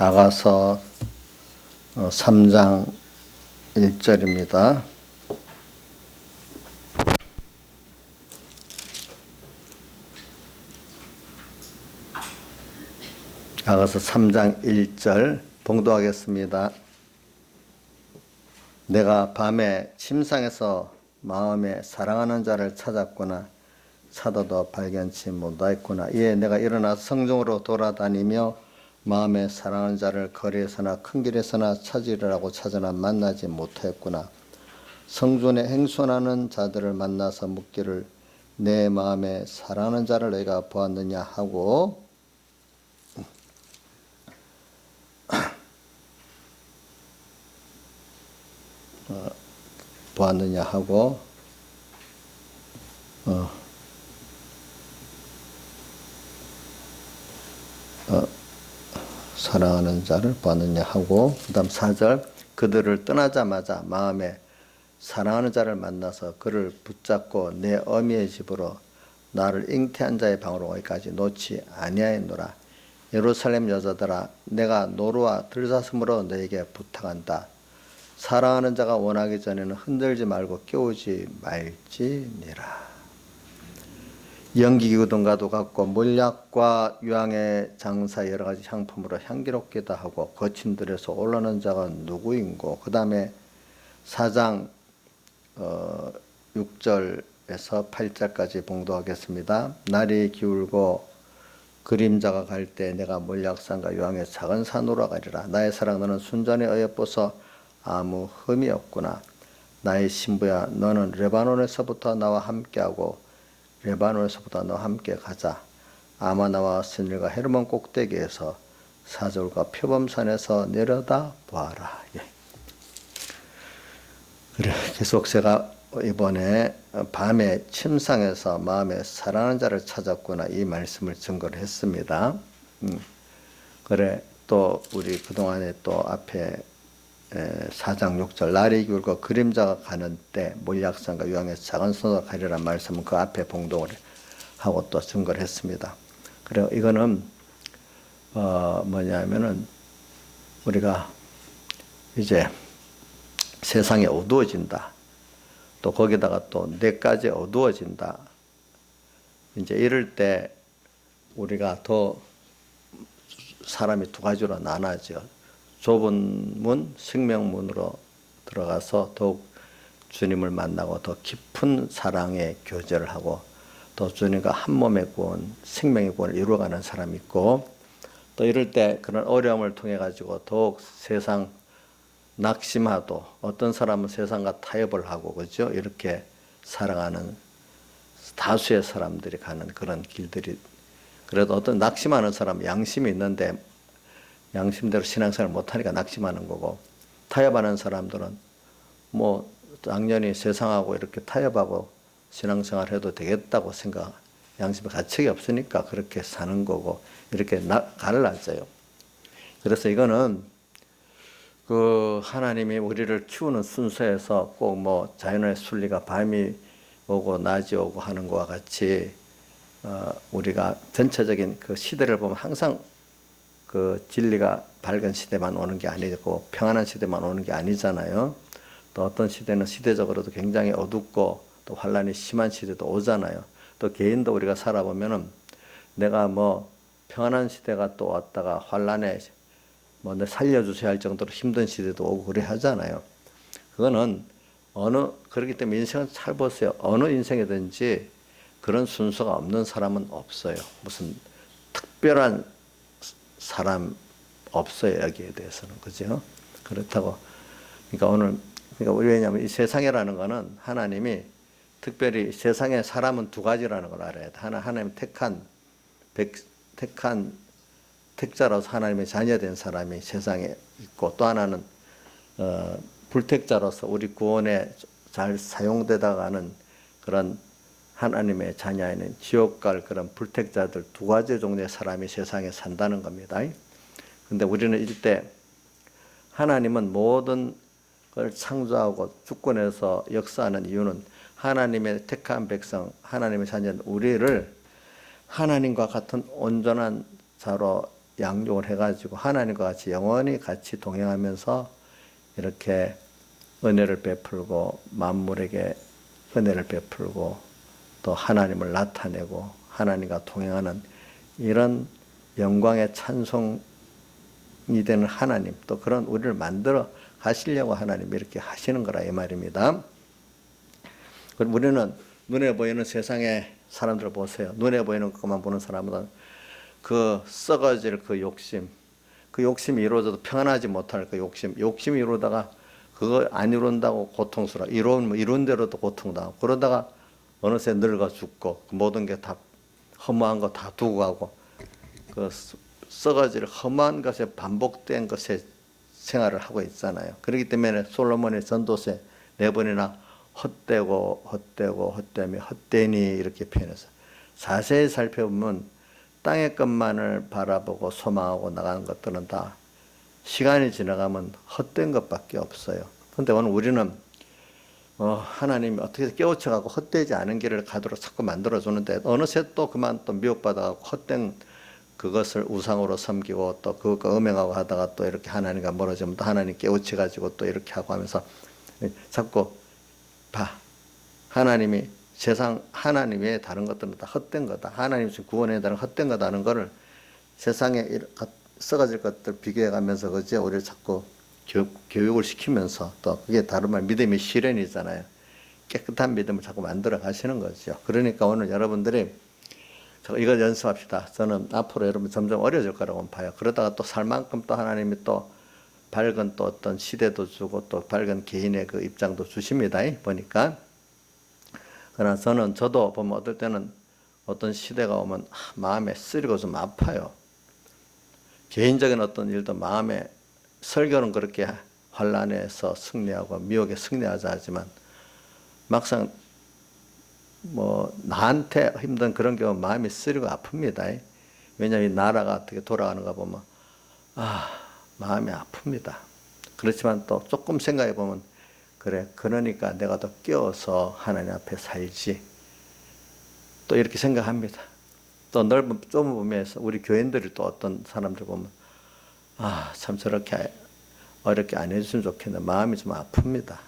아가서 3장 1절입니다. 아가서 3장 1절 봉독하겠습니다. 내가 밤에 침상에서 마음에 사랑하는 자를 찾았구나. 찾아도 발견치 못하였구나. 이에 내가 일어나 성중으로 돌아다니며 마음에 사랑하는 자를 거리에서나 큰 길에서나 찾으리라고 찾으나 만나지 못하였구나. 성중에 행손하는 자들을 만나서 묻기를 내 마음에 사랑하는 자를 내가 보았느냐 하고 보았느냐 하고 사랑하는 자를 보았느냐 하고 그 다음 4절 그들을 떠나자마자 마음에 사랑하는 자를 만나서 그를 붙잡고 내 어미의 집으로 나를 잉태한 자의 방으로 오기까지 놓지 아니하였노라. 예루살렘 여자들아 내가 노루와 들사슴으로 너에게 부탁한다. 사랑하는 자가 원하기 전에는 흔들지 말고 깨우지 말지니라. 연기기구등과도 같고 몰약과 유황의 장사 여러 가지 향품으로 향기롭기도 하고 거친 들에서 올라오는 자가 누구인고. 그 다음에 4장 6절에서 8절까지 봉독하겠습니다. 날이 기울고 그림자가 갈 때 내가 몰약산과 유황의 작은 산으로 가리라. 나의 사랑 너는 순전히 어여뻐서 아무 흠이 없구나. 나의 신부야 너는 레바논에서부터 나와 함께하고 레바논에서부터 너와 함께 가자. 아마나와 스닐과 헤르몬 꼭대기에서 사절과 표범산에서 내려다 보아라. 예. 그래 계속 제가 이번에 밤에 침상에서 마음에 사랑하는 자를 찾았구나 이 말씀을 증거를 했습니다. 그래 또 우리 그동안에 또 앞에 4장 6절 날이 기울고 그림자가 가는 때 몰약산과 유황에서 작은 손으로 가리라는 말씀은 그 앞에 봉독을 하고 또 증거를 했습니다. 그래 이거는 뭐냐면은 우리가 이제 세상이 어두워진다. 또 거기다가 또 내까지 어두워진다. 이제 이럴 때 우리가 더 사람이 두 가지로 나눠져. 좁은 문, 생명문으로 들어가서 더욱 주님을 만나고 더 깊은 사랑의 교제를 하고 또 주님과 한 몸의 구원, 생명의 구원을 이루어가는 사람이 있고 또 이럴 때 그런 어려움을 통해 가지고 더욱 세상 낙심하도 어떤 사람은 세상과 타협을 하고 그죠? 이렇게 살아가는 다수의 사람들이 가는 그런 길들이 그래도 어떤 낙심하는 사람은 양심이 있는데 양심대로 신앙생활을 못하니까 낙심하는 거고 타협하는 사람들은 뭐 당연히 세상하고 이렇게 타협하고 신앙생활 해도 되겠다고 생각 양심의 가책이 없으니까 그렇게 사는 거고 이렇게 갈라져요. 그래서 이거는 그 하나님이 우리를 키우는 순서에서 꼭 뭐 자연의 순리가 밤이 오고 낮이 오고 하는 것과 같이 우리가 전체적인 그 시대를 보면 항상 그 진리가 밝은 시대만 오는 게 아니고 평안한 시대만 오는 게 아니잖아요. 또 어떤 시대는 시대적으로도 굉장히 어둡고 또 환란이 심한 시대도 오잖아요. 또 개인도 우리가 살아보면은 내가 뭐 평안한 시대가 또 왔다가 환란에 뭐 내 살려주셔야 할 정도로 힘든 시대도 오고 그래 하잖아요. 그거는 그렇기 때문에 인생은 잘 보세요. 어느 인생이든지 그런 순서가 없는 사람은 없어요. 무슨 특별한 사람 없어요. 여기에 대해서는. 그죠? 그렇다고. 그러니까 왜냐하면 이 세상이라는 거는 하나님이 특별히 세상의 사람은 두 가지라는 걸 알아야 돼. 하나님 택한 택자로서 하나님의 자녀된 사람이 세상에 있고 또 하나는 불택자로서 우리 구원에 잘 사용되다가는 그런 하나님의 자녀에는 지옥 갈 그런 불택자들 두 가지 종류의 사람이 세상에 산다는 겁니다. 근데 우리는 이때 하나님은 모든 걸 창조하고 주권에서 역사하는 이유는 하나님의 택한 백성, 하나님의 자녀는 우리를 하나님과 같은 온전한 자로 양육을 해가지고 하나님과 같이 영원히 같이 동행하면서 이렇게 은혜를 베풀고 만물에게 은혜를 베풀고 또 하나님을 나타내고 하나님과 동행하는 이런 영광의 찬송이 되는 하나님, 또 그런 우리를 만들어 가시려고 하나님이 이렇게 하시는 거라 이 말입니다. 그럼 우리는 눈에 보이는 세상의 사람들을 보세요. 눈에 보이는 것만 보는 사람은 그 썩어질 그 욕심이 이루어져도 평안하지 못할 그 욕심이 이루다가 그거 안 이룬다고 고통스러워. 이룬 대로도 고통당하고 그러다가 어느새 늙어 죽고 모든 게 다 허무한 거 다 두고 가고 그 썩어질 허무한 것에 반복된 것에 생활을 하고 있잖아요. 그렇기 때문에 솔로몬의 전도서에 4번이나 헛되며 헛되니 이렇게 표현해서 자세히 살펴보면 땅의 것만을 바라보고 소망하고 나가는 것들은 다 시간이 지나가면 헛된 것밖에 없어요. 그런데 오늘 우리는 하나님이 어떻게 깨우쳐가고 헛되지 않은 길을 가도록 자꾸 만들어주는데 어느새 또 그만 또 미혹받아가고 헛된 그것을 우상으로 섬기고 또 그것과 음행하고 하다가 또 이렇게 하나님과 멀어지면 또 하나님 깨우쳐가지고 또 이렇게 하고 하면서 자꾸 하나님이 세상 하나님 외에 다른 것들은 다 헛된 거다. 하나님 주신 구원에 다른 헛된 거다는 거를 세상에 썩어질 것들 비교해가면서 그제 우리를 자꾸 교육을 시키면서 또 그게 다른 말 믿음의 실현이잖아요. 깨끗한 믿음을 자꾸 만들어 가시는 거죠. 그러니까 오늘 여러분들이 이걸 연습합시다. 저는 앞으로 여러분 점점 어려질 거라고 봐요. 그러다가 또 살 만큼 또 하나님이 또 밝은 또 어떤 시대도 주고 또 밝은 개인의 그 입장도 주십니다. 보니까. 그러나 저도 보면 어떨 때는 어떤 시대가 오면 마음에 쓰리고 좀 아파요. 개인적인 어떤 일도 마음에 설교는 그렇게 환란에서 승리하고 미혹에 승리하자 하지만 막상 뭐 나한테 힘든 그런 경우 마음이 쓰리고 아픕니다. 왜냐하면 이 나라가 어떻게 돌아가는가 보면 마음이 아픕니다. 그렇지만 또 조금 생각해 보면 그래 그러니까 내가 더 깨어서 하나님 앞에 살지 또 이렇게 생각합니다. 또 넓은 좁은 의미에서 우리 교인들이 또 어떤 사람들 보면 참 저렇게 어렵게 안 해주시면 좋겠는데 마음이 좀 아픕니다.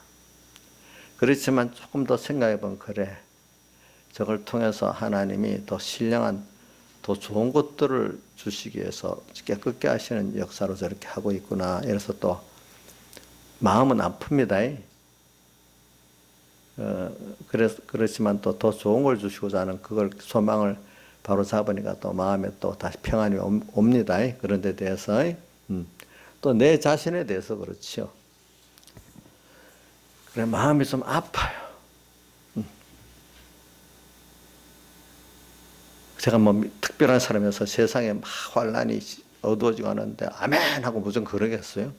그렇지만 조금 더 생각해 보면 그래 저걸 통해서 하나님이 더 신령한 더 좋은 것들을 주시기 위해서 깨끗게 하시는 역사로 저렇게 하고 있구나. 이래서 또 마음은 아픕니다. 그렇지만 또 더 좋은 걸 주시고자 하는 그걸 소망을 바로 잡으니까 또 마음에 또 다시 평안이 옵니다. 그런 데 대해서 또 내 자신에 대해서 그렇죠. 그래 마음이 좀 아파요. 제가 뭐 특별한 사람이어서 세상에 막 환란이 어두워지고 하는데 아멘 하고 무슨 그러겠어요?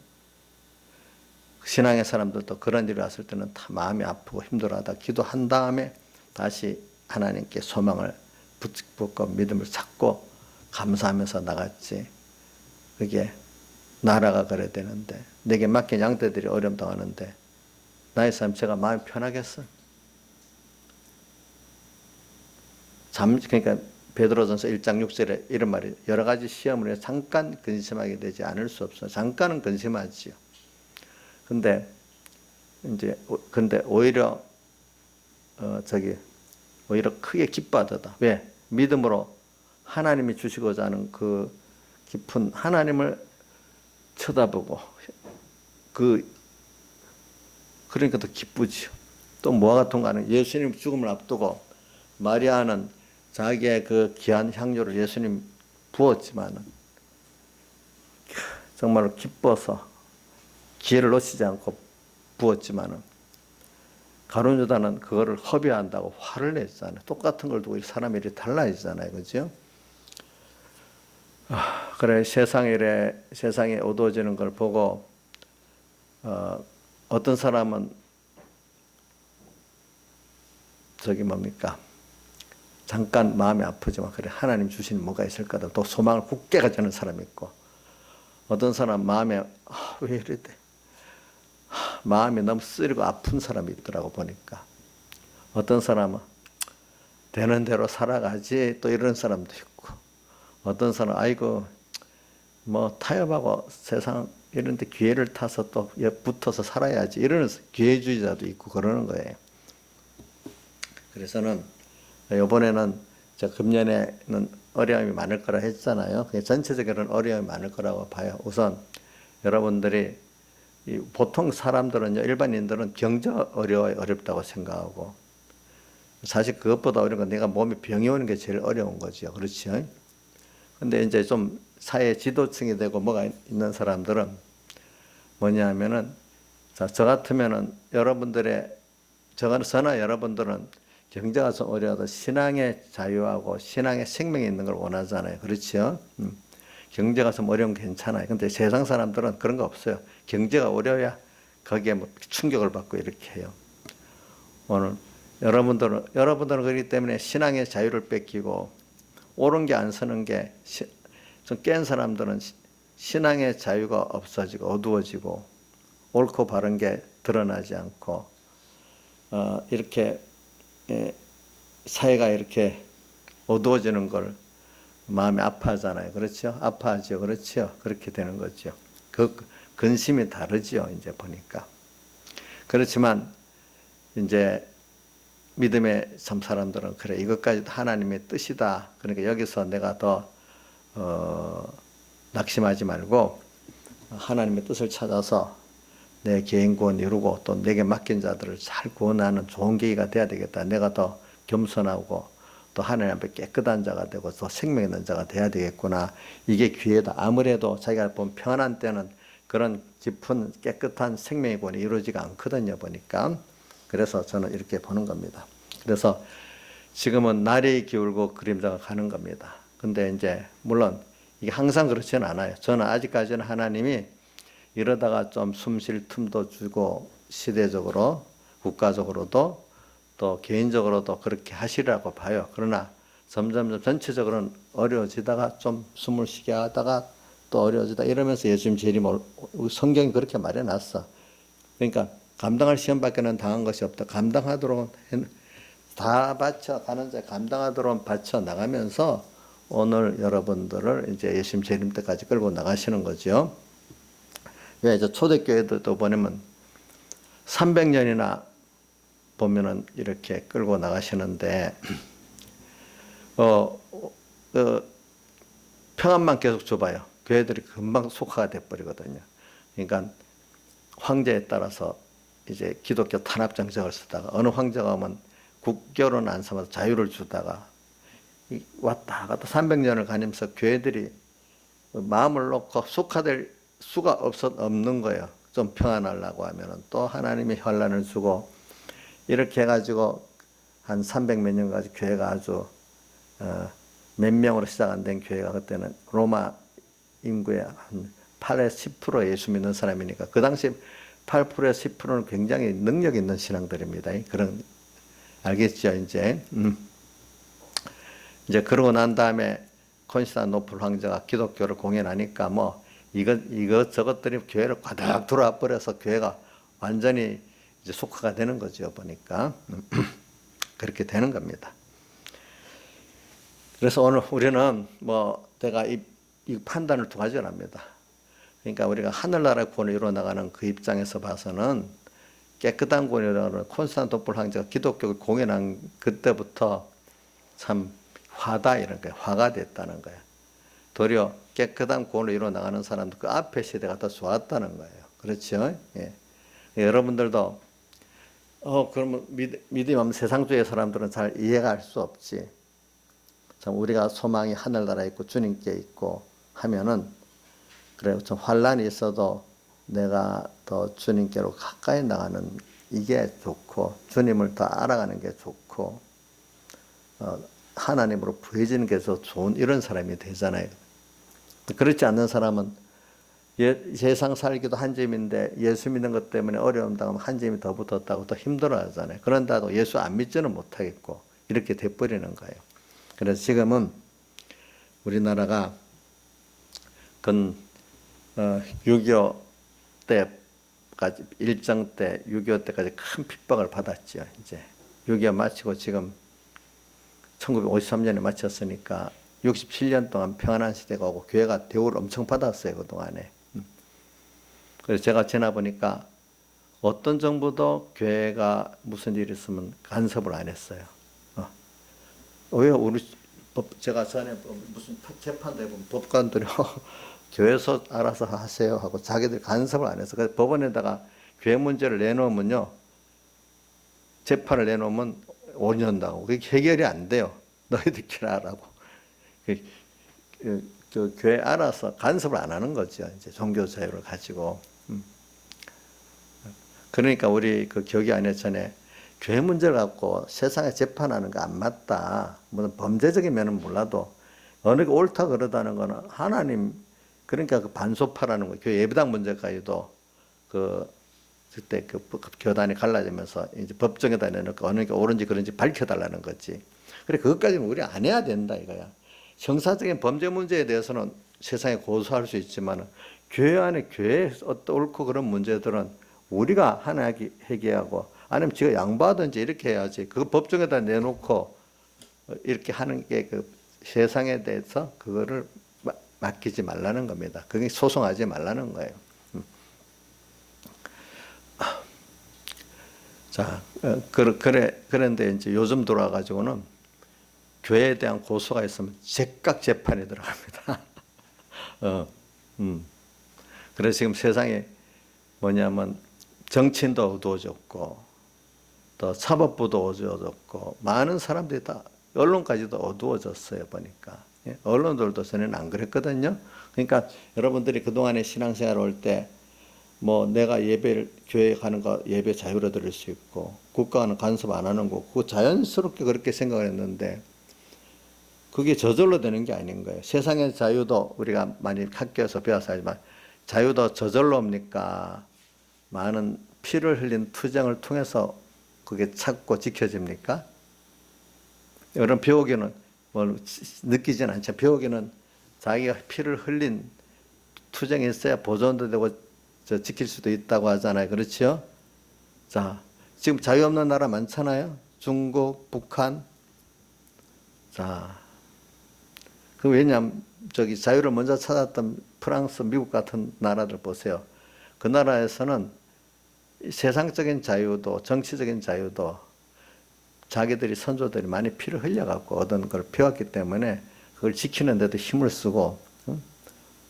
신앙의 사람들도 그런 일이 왔을 때는 다 마음이 아프고 힘들어하다 기도한 다음에 다시 하나님께 소망을 붙잡고 믿음을 찾고 감사하면서 나갔지. 그게 나라가 그래야 되는데 내게 맡긴 양떼들이 어려움 당하는데 나의 삶 제가 마음이 편하겠어? 그러니까 베드로전서 1장 6절에 이런 말이 여러 가지 시험을 해서 잠깐 근심하게 되지 않을 수 없어. 잠깐은 근심하지요. 근데 오히려 오히려 크게 기뻐하다. 왜? 믿음으로 하나님이 주시고자 하는 그 깊은 하나님을 쳐다보고 그러니까 더 기쁘지요. 또 뭐가 통하는 예수님 죽음을 앞두고 마리아는 자기의 그 귀한 향료를 예수님 부었지만은 정말로 기뻐서 기회를 놓치지 않고 부었지만은 가룟 유다는 그거를 허비한다고 화를 냈잖아요. 똑같은 걸 두고 사람 일이 달라지잖아요. 그죠? 그래 세상이 어두워지는 걸 보고 어떤 사람은 잠깐 마음이 아프지만 그래 하나님 주신 뭐가 있을 거다. 또 소망을 굳게 가지는 사람이 있고 어떤 사람 마음에 왜 이래 마음이 너무 쓰리고 아픈 사람이 있더라고 보니까 어떤 사람은 되는 대로 살아가지 또 이런 사람도 있고 어떤 사람은 아이고 뭐 타협하고 세상 이런 데 기회를 타서 또 붙어서 살아야지 이러는 기회주의자도 있고 그러는 거예요. 그래서는 이번에는 저 금년에는 어려움이 많을 거라 했잖아요. 전체적으로는 어려움이 많을 거라고 봐요. 우선 여러분들이 보통 사람들은요, 일반인들은 경제가 어렵다고 생각하고 사실 그것보다 어려운 건 내가 몸에 병이 오는 게 제일 어려운 거죠. 그렇죠? 근데 이제 좀 사회 지도층이 되고 뭐가 있는 사람들은 뭐냐 하면은 저 같으면은 저나 여러분들은 경제가 좀 어려워도 신앙의 자유하고 신앙의 생명이 있는 걸 원하잖아요. 그렇죠? 경제가 좀 어려우면 괜찮아요. 근데 세상 사람들은 그런 거 없어요. 경제가 어려워야 거기에 뭐 충격을 받고 이렇게 해요. 오늘 여러분들은 그렇기 때문에 신앙의 자유를 뺏기고 옳은 게 안 서는 게 좀 깬 사람들은 신앙의 자유가 없어지고 어두워지고 옳고 바른 게 드러나지 않고 이렇게 사회가 이렇게 어두워지는 걸 마음이 아파하잖아요. 그렇죠? 아파하죠. 그렇죠? 그렇게 되는 거죠. 그 근심이 다르죠. 이제 보니까. 그렇지만 이제 믿음의 참 사람들은 그래 이것까지도 하나님의 뜻이다. 그러니까 여기서 내가 더 낙심하지 말고 하나님의 뜻을 찾아서 내 개인 구원 이루고 또 내게 맡긴 자들을 잘 구원하는 좋은 계기가 돼야 되겠다. 내가 더 겸손하고 또 하나님 앞에 깨끗한 자가 되고 더 생명 있는 자가 돼야 되겠구나. 이게 기회다. 아무래도 자기가 본 평안한 때는 그런 깊은 깨끗한 생명의 구원이 이루어지가 않거든요. 보니까. 그래서 저는 이렇게 보는 겁니다. 그래서 지금은 날이 기울고 그림자가 가는 겁니다. 근데 이제 물론 이게 항상 그렇지는 않아요. 저는 아직까지는 하나님이 이러다가 좀 숨 쉴 틈도 주고 시대적으로 국가적으로도 또 개인적으로도 그렇게 하시라고 봐요. 그러나 점점 전체적으로는 어려워지다가 좀 숨을 쉬게 하다가 또 어려워지다 이러면서 예수님 재림 성경이 그렇게 말해놨어. 그러니까 감당할 시험밖에는 당한 것이 없다. 감당하도록 다 바쳐 가는 자 감당하도록 바쳐 나가면서 오늘 여러분들을 이제 예수님 재림 때까지 끌고 나가시는 거죠. 왜 이제 초대교회도 보면 300년이나 보면은 이렇게 끌고 나가시는데 평안만 계속 줘봐요. 교회들이 금방 속화가 돼버리거든요. 그러니까 황제에 따라서 이제 기독교 탄압 정책을 쓰다가 어느 황제가 오면 국교로는 안 삼아서 자유를 주다가 왔다 갔다 300년을 가면서 교회들이 마음을 놓고 속화될 수가 없는 거예요. 좀 평안하려고 하면은 또 하나님의 환란을 주고 이렇게 해가지고 한 300몇 년까지 교회가 아주 몇 명으로 시작 안 된 교회가 그때는 로마 인구의 한 8에서 10% 예수 믿는 사람이니까 그 당시 8%에서 10%는 굉장히 능력 있는 신앙들입니다. 그런 알겠죠 이제. 이제 그러고 난 다음에 콘스탄노플 황제가 기독교를 공연하니까 뭐 이것저것들이 교회를 과다락 들어와 버려서 교회가 완전히 이제 속화가 되는 거죠. 보니까 그렇게 되는 겁니다. 그래서 오늘 우리는 뭐 내가 이 판단을 두 가지로 합니다. 그러니까 우리가 하늘나라의 구원을 이루어 나가는 그 입장에서 봐서는 깨끗한 구원이라는 콘스탄노플 황제가 기독교를 공연한 그때부터 참 화다 이런 거예요. 화가 됐다는 거예요. 도리어 깨끗한 구원을 이루어 나가는 사람도 그 앞에 시대가 더 좋았다는 거예요. 그렇죠? 예. 여러분들도 그러면 믿음이 없는 세상주의 사람들은 잘 이해가 할 수 없지. 참 우리가 소망이 하늘나라에 있고 주님께 있고 하면은 그래 좀 환란이 있어도 내가 더 주님께로 가까이 나가는 이게 좋고 주님을 더 알아가는 게 좋고 하나님으로 부해지는 게 더 좋은 이런 사람이 되잖아요. 그렇지 않는 사람은 세상 살기도 한 점인데 예수 믿는 것 때문에 어려움 당하면 한 점이 더 붙었다고 더 힘들어 하잖아요. 그런다고 예수 안 믿지는 못하겠고 이렇게 돼버리는 거예요. 그래서 지금은 우리나라가 6.25 때까지 일정 때 6.25 때까지 큰 핍박을 받았죠. 이제 6.25 마치고 지금 1953년에 마쳤으니까 67년 동안 평안한 시대가 오고 교회가 대우를 엄청 받았어요, 그동안에. 그래서 제가 지나보니까 어떤 정부도 교회가 무슨 일이 있으면 간섭을 안 했어요. 왜 우리 제가 전에 무슨 재판도 해보면 법관들이 교회에서 알아서 하세요 하고 자기들 간섭을 안 해서 그래서 법원에다가 교회 문제를 내놓으면요, 재판을 내놓으면 5년 나오고 그게 해결이 안 돼요. 너희들끼리 하라고. 그 교회 알아서 간섭을 안 하는 거죠. 이제 종교 자유를 가지고. 그러니까 우리 그 교계 안에 전에 교회 문제를 갖고 세상에 재판하는 거 안 맞다. 무슨 범죄적인 면은 몰라도 어느 게 옳다 그러다는 거는 하나님, 그러니까 그 반소파라는 거, 교회 예배당 문제까지도 그때 그 교단이 갈라지면서 이제 법정에다 내놓고 어느 게 옳은지 그런지 밝혀달라는 거지. 그래, 그것까지는 우리 안 해야 된다 이거야. 형사적인 범죄 문제에 대해서는 세상에 고소할 수 있지만 교회 안에 교회에 옳고 그런 문제들은 우리가 하나 해결하고 아니면 지가 양보하든지 이렇게 해야지. 그 법정에다 내놓고 이렇게 하는 게 그 세상에 대해서 그거를 맡기지 말라는 겁니다. 그게 소송하지 말라는 거예요. 자, 그런데 이제 요즘 돌아가지고는 교회에 대한 고소가 있으면 즉각 재판에 들어갑니다. 그래서 지금 세상에 뭐냐면 정치인도 어두워졌고 또 사법부도 어두워졌고 많은 사람들이 다 언론까지도 어두워졌어요 보니까. 언론들도 전에는 안 그랬거든요. 그러니까 여러분들이 그동안에 신앙생활 올 때 뭐 내가 예배를 교회 가는 거 예배 자유로 드릴 수 있고 국가는 간섭 안 하는 거 그거 자연스럽게 그렇게 생각을 했는데 그게 저절로 되는 게 아닌 거예요. 세상의 자유도 우리가 많이 학교에서 배워서 하지만 자유도 저절로 옵니까? 많은 피를 흘린 투쟁을 통해서 그게 찾고 지켜집니까? 여러분 배우기는 뭘 느끼진 않죠. 배우기는 자기가 피를 흘린 투쟁이 있어야 보존도 되고 지킬 수도 있다고 하잖아요. 그렇죠? 자, 지금 자유 없는 나라 많잖아요. 중국, 북한. 자, 그 왜냐면 저기 자유를 먼저 찾았던 프랑스, 미국 같은 나라들 보세요. 그 나라에서는 세상적인 자유도 정치적인 자유도 자기들이 선조들이 많이 피를 흘려갖고 얻은 걸 배웠기 때문에 그걸 지키는 데도 힘을 쓰고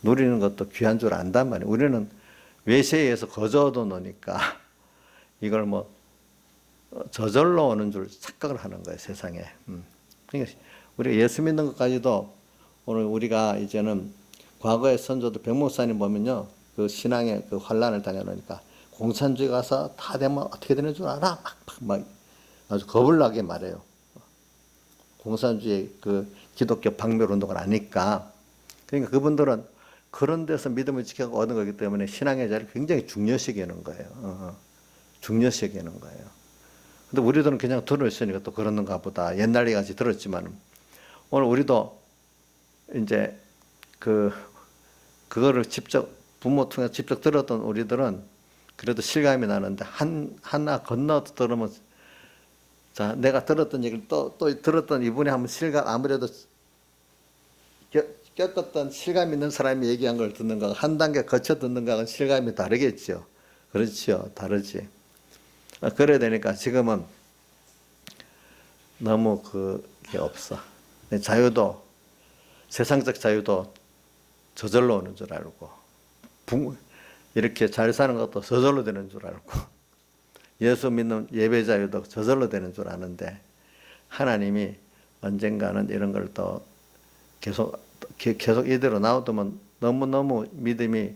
누리는 것도 귀한 줄 안단 말이에요. 우리는 외세에 의해서 거저 얻어놓으니까 이걸 뭐 저절로 오는 줄 착각을 하는 거예요, 세상에. 그러니까 우리가 예수 믿는 것까지도 오늘 우리가 이제는 과거의 선조들 백목사님 보면요, 그 신앙의 그 환란을 당해놓으니까 공산주의 가서 다 되면 어떻게 되는 줄 알아? 막 아주 겁을 나게 말해요. 공산주의 그 기독교 박멸 운동을 하니까. 그러니까 그분들은 그런 데서 믿음을 지켜서 얻은 거기 때문에 신앙의 자리를 굉장히 중요시 여기는 거예요. 중요시 여기는 거예요. 근데 우리들은 그냥 들어있으니까 또 그러는가 보다. 옛날에 같이 들었지만 오늘 우리도 이제 그거를 직접 부모 통해서 직접 들었던 우리들은 그래도 실감이 나는데 하나 건너 들으면 자, 내가 들었던 얘기를 또 들었던 이분이 한번 실감, 아무래도 겪었던 실감 있는 사람이 얘기한 걸 듣는 거하고 한 단계 거쳐 듣는 거하고는 실감이 다르겠죠. 그렇죠. 다르지. 그래야 되니까 지금은 너무 그게 없어. 자유도, 세상적 자유도 저절로 오는 줄 알고, 이렇게 잘 사는 것도 저절로 되는 줄 알고, 예수 믿는 예배 자유도 저절로 되는 줄 아는데, 하나님이 언젠가는 이런 걸 또 계속 이대로 놔두면 너무너무 믿음이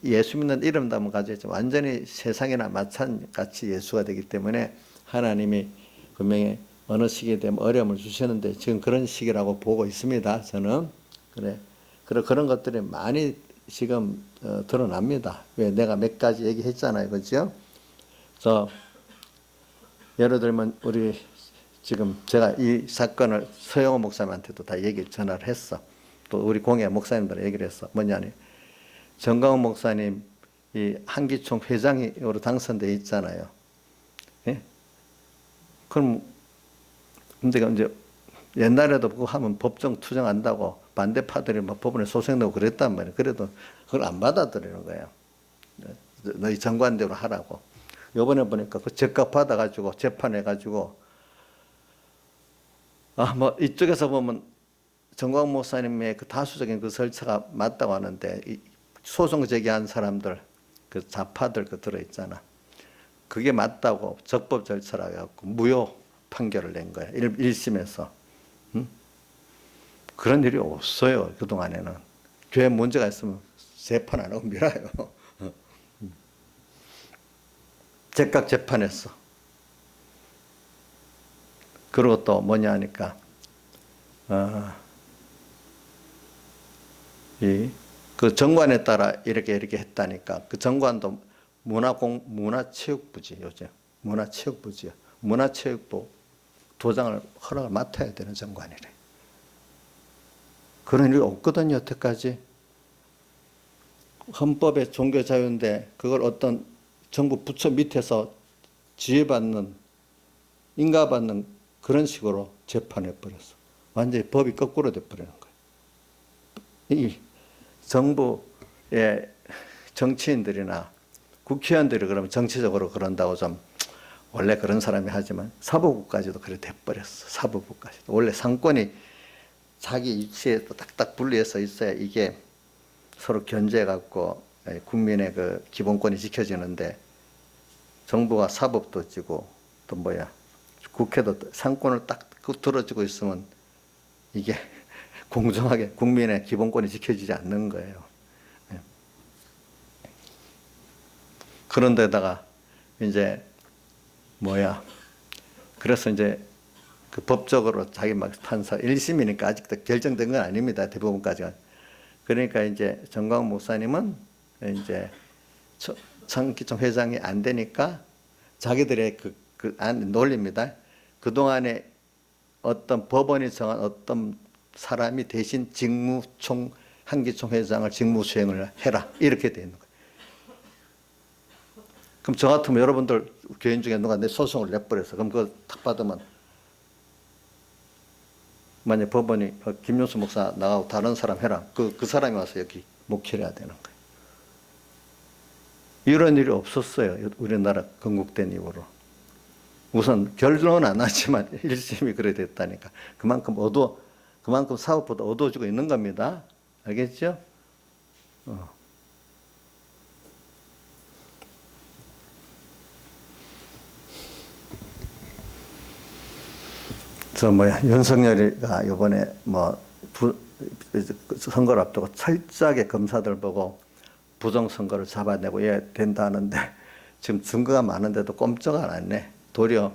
예수 믿는 이름담은 가지고 완전히 세상이나 마찬가지 예수가 되기 때문에 하나님이 분명히 어느 시기에 되면 어려움을 주시는데 지금 그런 시기라고 보고 있습니다. 저는. 그런 것들이 많이 지금 드러납니다. 왜 내가 몇 가지 얘기했잖아요. 그죠? 예를 들면 우리 지금 제가 이 사건을 서영호 목사님한테도 다 전화를 했어. 또 우리 공예 목사님들 얘기를 했어. 뭐냐니 정강훈 목사님 이 한기총 회장으로 당선돼 있잖아요. 예? 그럼 근데 이제 옛날에도 그거 하면 법정 투쟁한다고 반대파들이 막 법원에 소송 내고 그랬단 말이에요. 그래도 그걸 안 받아들이는 거예요. 너희 정관대로 하라고. 요번에 보니까 그 적각 받아가지고 재판해가지고, 뭐 이쪽에서 보면 정광 목사님의 그 다수적인 그 절차가 맞다고 하는데, 이 소송 제기한 사람들, 그 좌파들 그 들어있잖아. 그게 맞다고 적법 절차라고 해갖고 무효 판결을 낸 거야. 1심에서. 응? 그런 일이 없어요. 그동안에는. 교회 문제가 있으면 재판 안 하고 밀어요. 즉각 재판했어. 그리고 또 뭐냐 하니까, 그 정관에 따라 이렇게 했다니까. 그 정관도 문화체육부지, 요즘. 문화체육부지요. 문화체육부 도장을 허락을 맡아야 되는 정관이래. 그런 일이 없거든요, 여태까지. 헌법의 종교자유인데 그걸 어떤 정부 부처 밑에서 지휘받는, 인가받는 그런 식으로 재판해버렸어. 완전히 법이 거꾸로 돼버리는 거예요. 이 정부의 정치인들이나 국회의원들이 그러면 정치적으로 그런다고 좀 원래 그런 사람이 하지만 사법부까지도 그래 돼버렸어. 사법부까지도. 원래 상권이 자기 위치에 딱딱 분리해서 있어야 이게 서로 견제해갖고 국민의 그 기본권이 지켜지는데, 정부가 사법도 쥐고 또 뭐야 국회도 상권을 딱 들어주고 있으면 이게 공정하게 국민의 기본권이 지켜지지 않는 거예요. 그런데다가 이제 뭐야, 그래서 이제 그 법적으로 자기 막 판사 1심이니까 아직도 결정된 건 아닙니다. 대법원까지가. 그러니까 이제 정광 목사님은 이제 청기총 회장이 안 되니까 자기들의 그 논리입니다. 그동안에 어떤 법원이 정한 어떤 사람이 대신 한기총 회장을 직무 수행을 해라. 이렇게 돼 있는 거예요. 그럼 저 같으면 여러분들 교인 중에 누가 내 소송을 내버려서 그럼 그거 탁 받으면, 만약 법원이 김용수 목사 나가고 다른 사람 해라. 그 사람이 와서 여기 목회를 해야 되는 거예요. 이런 일이 없었어요. 우리나라 건국된 이후로. 우선 결론은 안 나지만 1심이 그래 됐다니까. 그만큼 사업보다 어두워지고 있는 겁니다. 알겠죠? 윤석열이가 이번에 선거를 앞두고 철저하게 검사들 보고 부정선거를 잡아내고 해야 된다는데, 지금 증거가 많은데도 꼼짝 안 했네. 도리어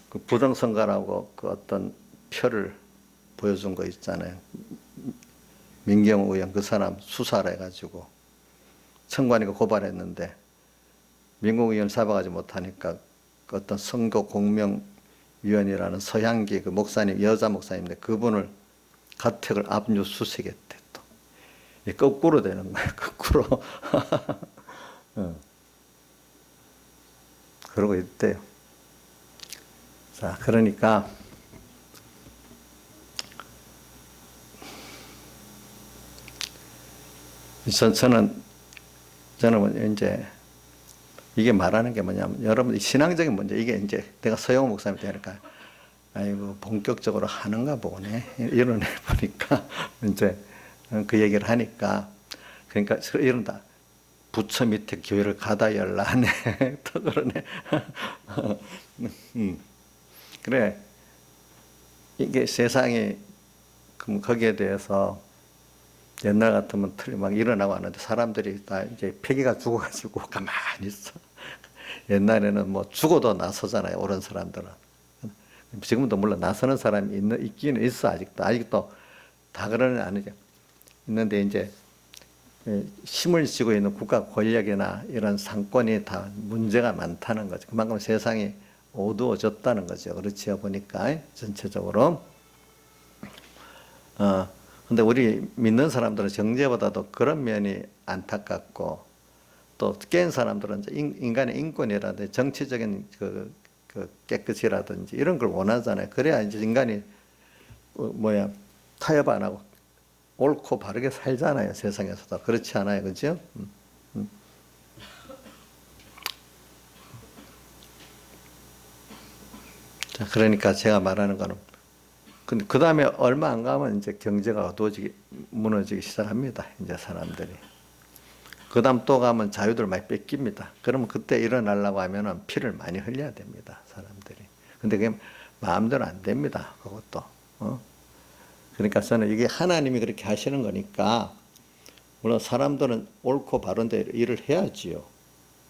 그 부정선거라고 그 어떤 표를 보여준 거 있잖아요. 민경우 의원 그 사람 수사를 해가지고 청관이가 고발했는데 민경우 의원 잡아가지 못하니까 그 어떤 선거공명위원이라는 서향기 그 목사님, 여자 목사님인데 그분을 가택을 압류수색했대. 또 거꾸로 되는 거예요. 거꾸로. 그러고 있대요. 자, 그러니까 저는 이제 이게 말하는 게 뭐냐면, 여러분 신앙적인 문제, 이게 이제 내가 서영호 목사님 되니까 아이고 본격적으로 하는가 보네 이런 애 보니까 이제 그 얘기를 하니까, 그러니까 이런다. 부처 밑에 교회를 가다 열라네. 또 그러네. 그래. 이게 세상이 거기에 대해서 옛날 같으면 막 일어나고 하는데 사람들이 다 이제 폐기가 죽어가지고 가만히 있어. 옛날에는 뭐 죽어도 나서잖아요. 옳은 사람들은. 지금도 물론 나서는 사람이 있기는 있어. 아직도 다 그러는 건 아니죠. 있는데 이제 힘을 쥐고 있는 국가 권력이나 이런 상권이 다 문제가 많다는 거죠. 그만큼 세상이 어두워졌다는 거죠. 그렇지 보니까 전체적으로. 근데 우리 믿는 사람들은 정죄보다도 그런 면이 안타깝고, 또 깬 사람들은 인간의 인권이라든지 정치적인 그 깨끗이라든지 이런 걸 원하잖아요. 그래야 이제 인간이 타협 안 하고 옳고 바르게 살잖아요. 세상에서도. 그렇지 않아요. 그죠? 자, 그러니까 제가 말하는 거는, 근데 그 다음에 얼마 안 가면 이제 경제가 무너지기 시작합니다. 이제 사람들이. 그 다음 또 가면 자유들 많이 뺏깁니다. 그러면 그때 일어나려고 하면은 피를 많이 흘려야 됩니다. 사람들이. 근데 그게 마음대로 안 됩니다. 그것도. 그러니까 저는 이게 하나님이 그렇게 하시는 거니까, 물론 사람들은 옳고 바른 데 일을 해야지요.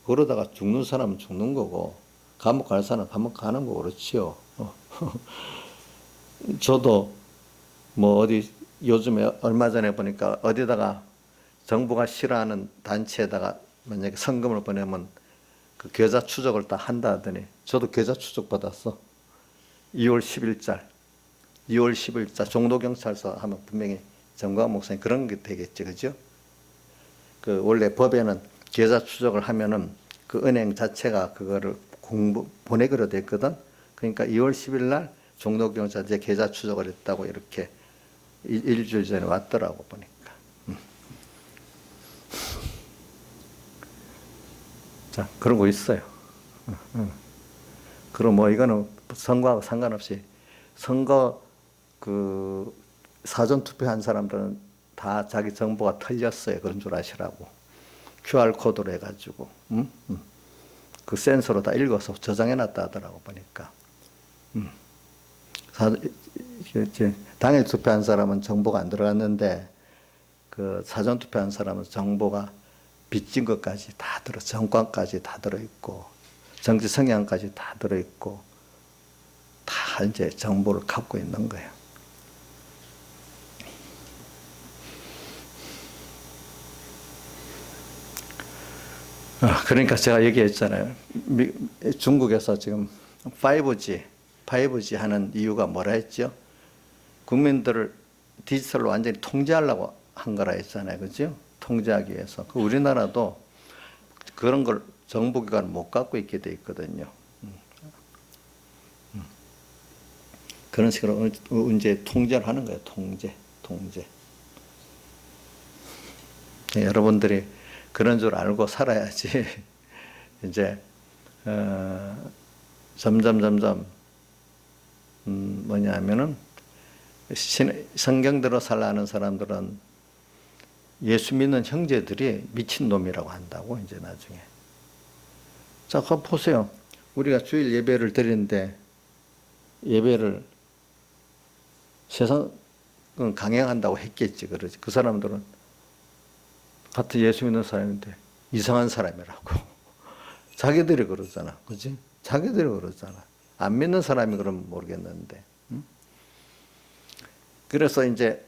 그러다가 죽는 사람은 죽는 거고, 감옥 갈 사람은 감옥 가는 거고, 그렇지요. 저도 어디 요즘에 얼마 전에 보니까 어디다가 정부가 싫어하는 단체에다가 만약에 성금을 보내면 그 계좌 추적을 다 한다 하더니 저도 계좌 추적 받았어. 2월 10일자 2월 10일자 종로경찰서 하면 분명히 정광 목사님 그런 게 되겠지, 그죠? 그 원래 법에는 계좌 추적을 하면은 그 은행 자체가 그거를 보내기로 됐거든. 그러니까 2월 10일 날 종로경찰 제 계좌 추적을 했다고 이렇게 일주일 전에 왔더라고 보니까. 자, 그러고 있어요. 그럼 이거는 선거하고 상관없이 선거 그 사전 투표한 사람들은 다 자기 정보가 틀렸어요. 그런 줄 아시라고. QR 코드로 해가지고 그 센서로 다 읽어서 저장해놨다 하더라고 보니까. 당일 투표한 사람은 정보가 안 들어갔는데 그 사전 투표한 사람은 정보가 빚진 것까지 다 정권까지 다 들어있고 정치 성향까지 다 들어있고 다 이제 정보를 갖고 있는 거예요. 그러니까 제가 얘기했잖아요. 중국에서 지금 5G 하는 이유가 뭐라 했죠? 국민들을 디지털로 완전히 통제하려고 한 거라 했잖아요. 그죠? 통제하기 위해서. 우리나라도 그런 걸 정보기관 못 갖고 있게 돼 있거든요. 그런 식으로 이제 통제를 하는 거예요. 통제. 여러분들이 그런 줄 알고 살아야지. 이제 점점 뭐냐면은 성경대로 살라는 사람들은 예수 믿는 형제들이 미친놈이라고 한다고, 이제 나중에. 자, 그거 보세요. 우리가 주일 예배를 드리는데, 예배를 세상은 강행한다고 했겠지, 그러지. 그 사람들은 같은 예수 믿는 사람인데, 이상한 사람이라고. 자기들이 그러잖아. 그지? 자기들이 그러잖아. 안 믿는 사람이 그러면 모르겠는데. 그래서 이제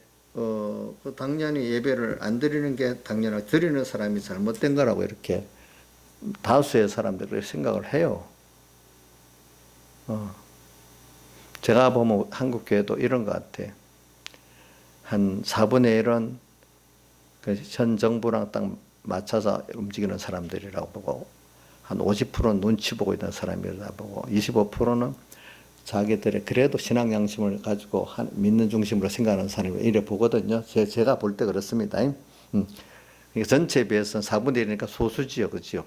당연히 예배를 안 드리는 게 당연하고 드리는 사람이 잘못된 거라고 이렇게 다수의 사람들이 생각을 해요. 제가 보면 한국 교회도 이런 것 같아. 한 4분의 1은 현 정부랑 딱 맞춰서 움직이는 사람들이라고 보고, 한 50%는 눈치 보고 있는 사람이라고 보고, 25%는 자기들의 그래도 신앙 양심을 가지고 믿는 중심으로 생각하는 사람이 이래 보거든요. 제가 볼 때 그렇습니다. 그러니까 전체에 비해서는 4분의 1이니까 소수지요. 그죠?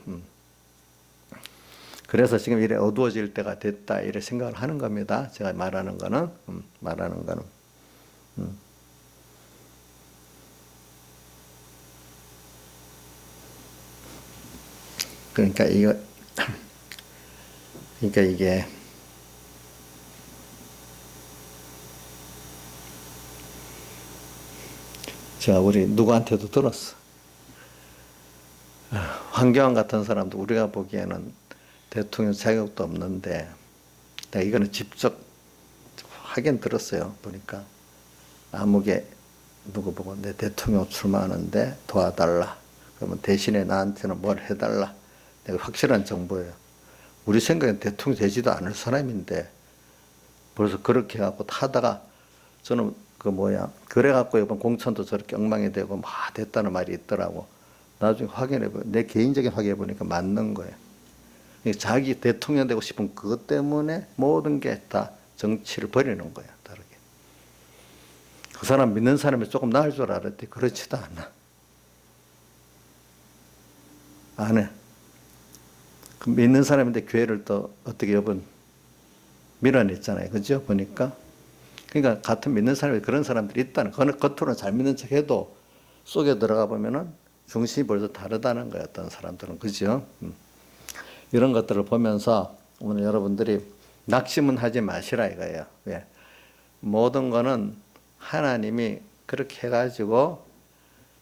그래서 지금 이래 어두워질 때가 됐다 이래 생각을 하는 겁니다. 제가 말하는 거는. 그러니까 이게 제가 우리 누구한테도 들었어. 황교안 같은 사람도 우리가 보기에는 대통령 자격도 없는데, 내가 이거는 직접 하긴 들었어요. 보니까 아무개 누구 보고 내 대통령 출마하는데 도와달라. 그러면 대신에 나한테는 뭘 해달라. 내가 확실한 정보예요. 우리 생각엔 대통령 되지도 않을 사람인데 벌써 그렇게 해갖고 타다가 저는 그래갖고 이번 공천도 저렇게 엉망이 되고 됐다는 말이 있더라고. 나중에 내 개인적인 확인해보니까 맞는 거예요. 자기 대통령 되고 싶은 그것 때문에 모든 게 다 정치를 버리는 거예요. 다르게. 그 사람 믿는 사람이 조금 나을 줄 알았더니 그렇지도 않아. 안 해. 그 믿는 사람인데 교회를 또 어떻게 여러분 밀어냈잖아요. 그죠? 보니까. 그러니까 같은 믿는 사람이 그런 사람들이 있다는 거. 겉으로는 잘 믿는 척 해도 속에 들어가 보면은 중심이 벌써 다르다는 거예요. 어떤 사람들은. 그죠? 이런 것들을 보면서 오늘 여러분들이 낙심은 하지 마시라 이거예요. 왜? 모든 거는 하나님이 그렇게 해가지고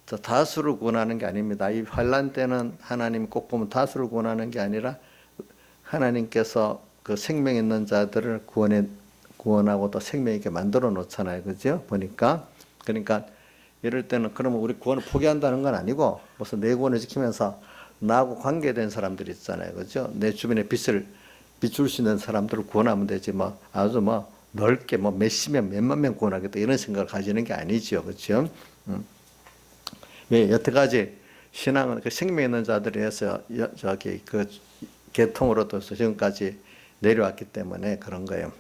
저 다수를 구원하는 게 아닙니다. 이 환란 때는 하나님 꼭 보면 다수를 구원하는 게 아니라 하나님께서 그 생명 있는 자들을 구원하고 또 생명 있게 만들어 놓잖아요. 그죠? 보니까. 그러니까 이럴 때는 그러면 우리 구원을 포기한다는 건 아니고 무슨 내 구원을 지키면서 나하고 관계된 사람들이 있잖아요. 그죠? 내 주변에 빛을 비출 수 있는 사람들을 구원하면 되지 뭐 아주 뭐 넓게 뭐 몇십명 몇만 명 구원하겠다 이런 생각을 가지는 게 아니죠. 그렇죠? 왜 여태까지 신앙은 그 생명 있는 자들이 해서 저기 그 계통으로부터 지금까지 내려왔기 때문에 그런 거예요.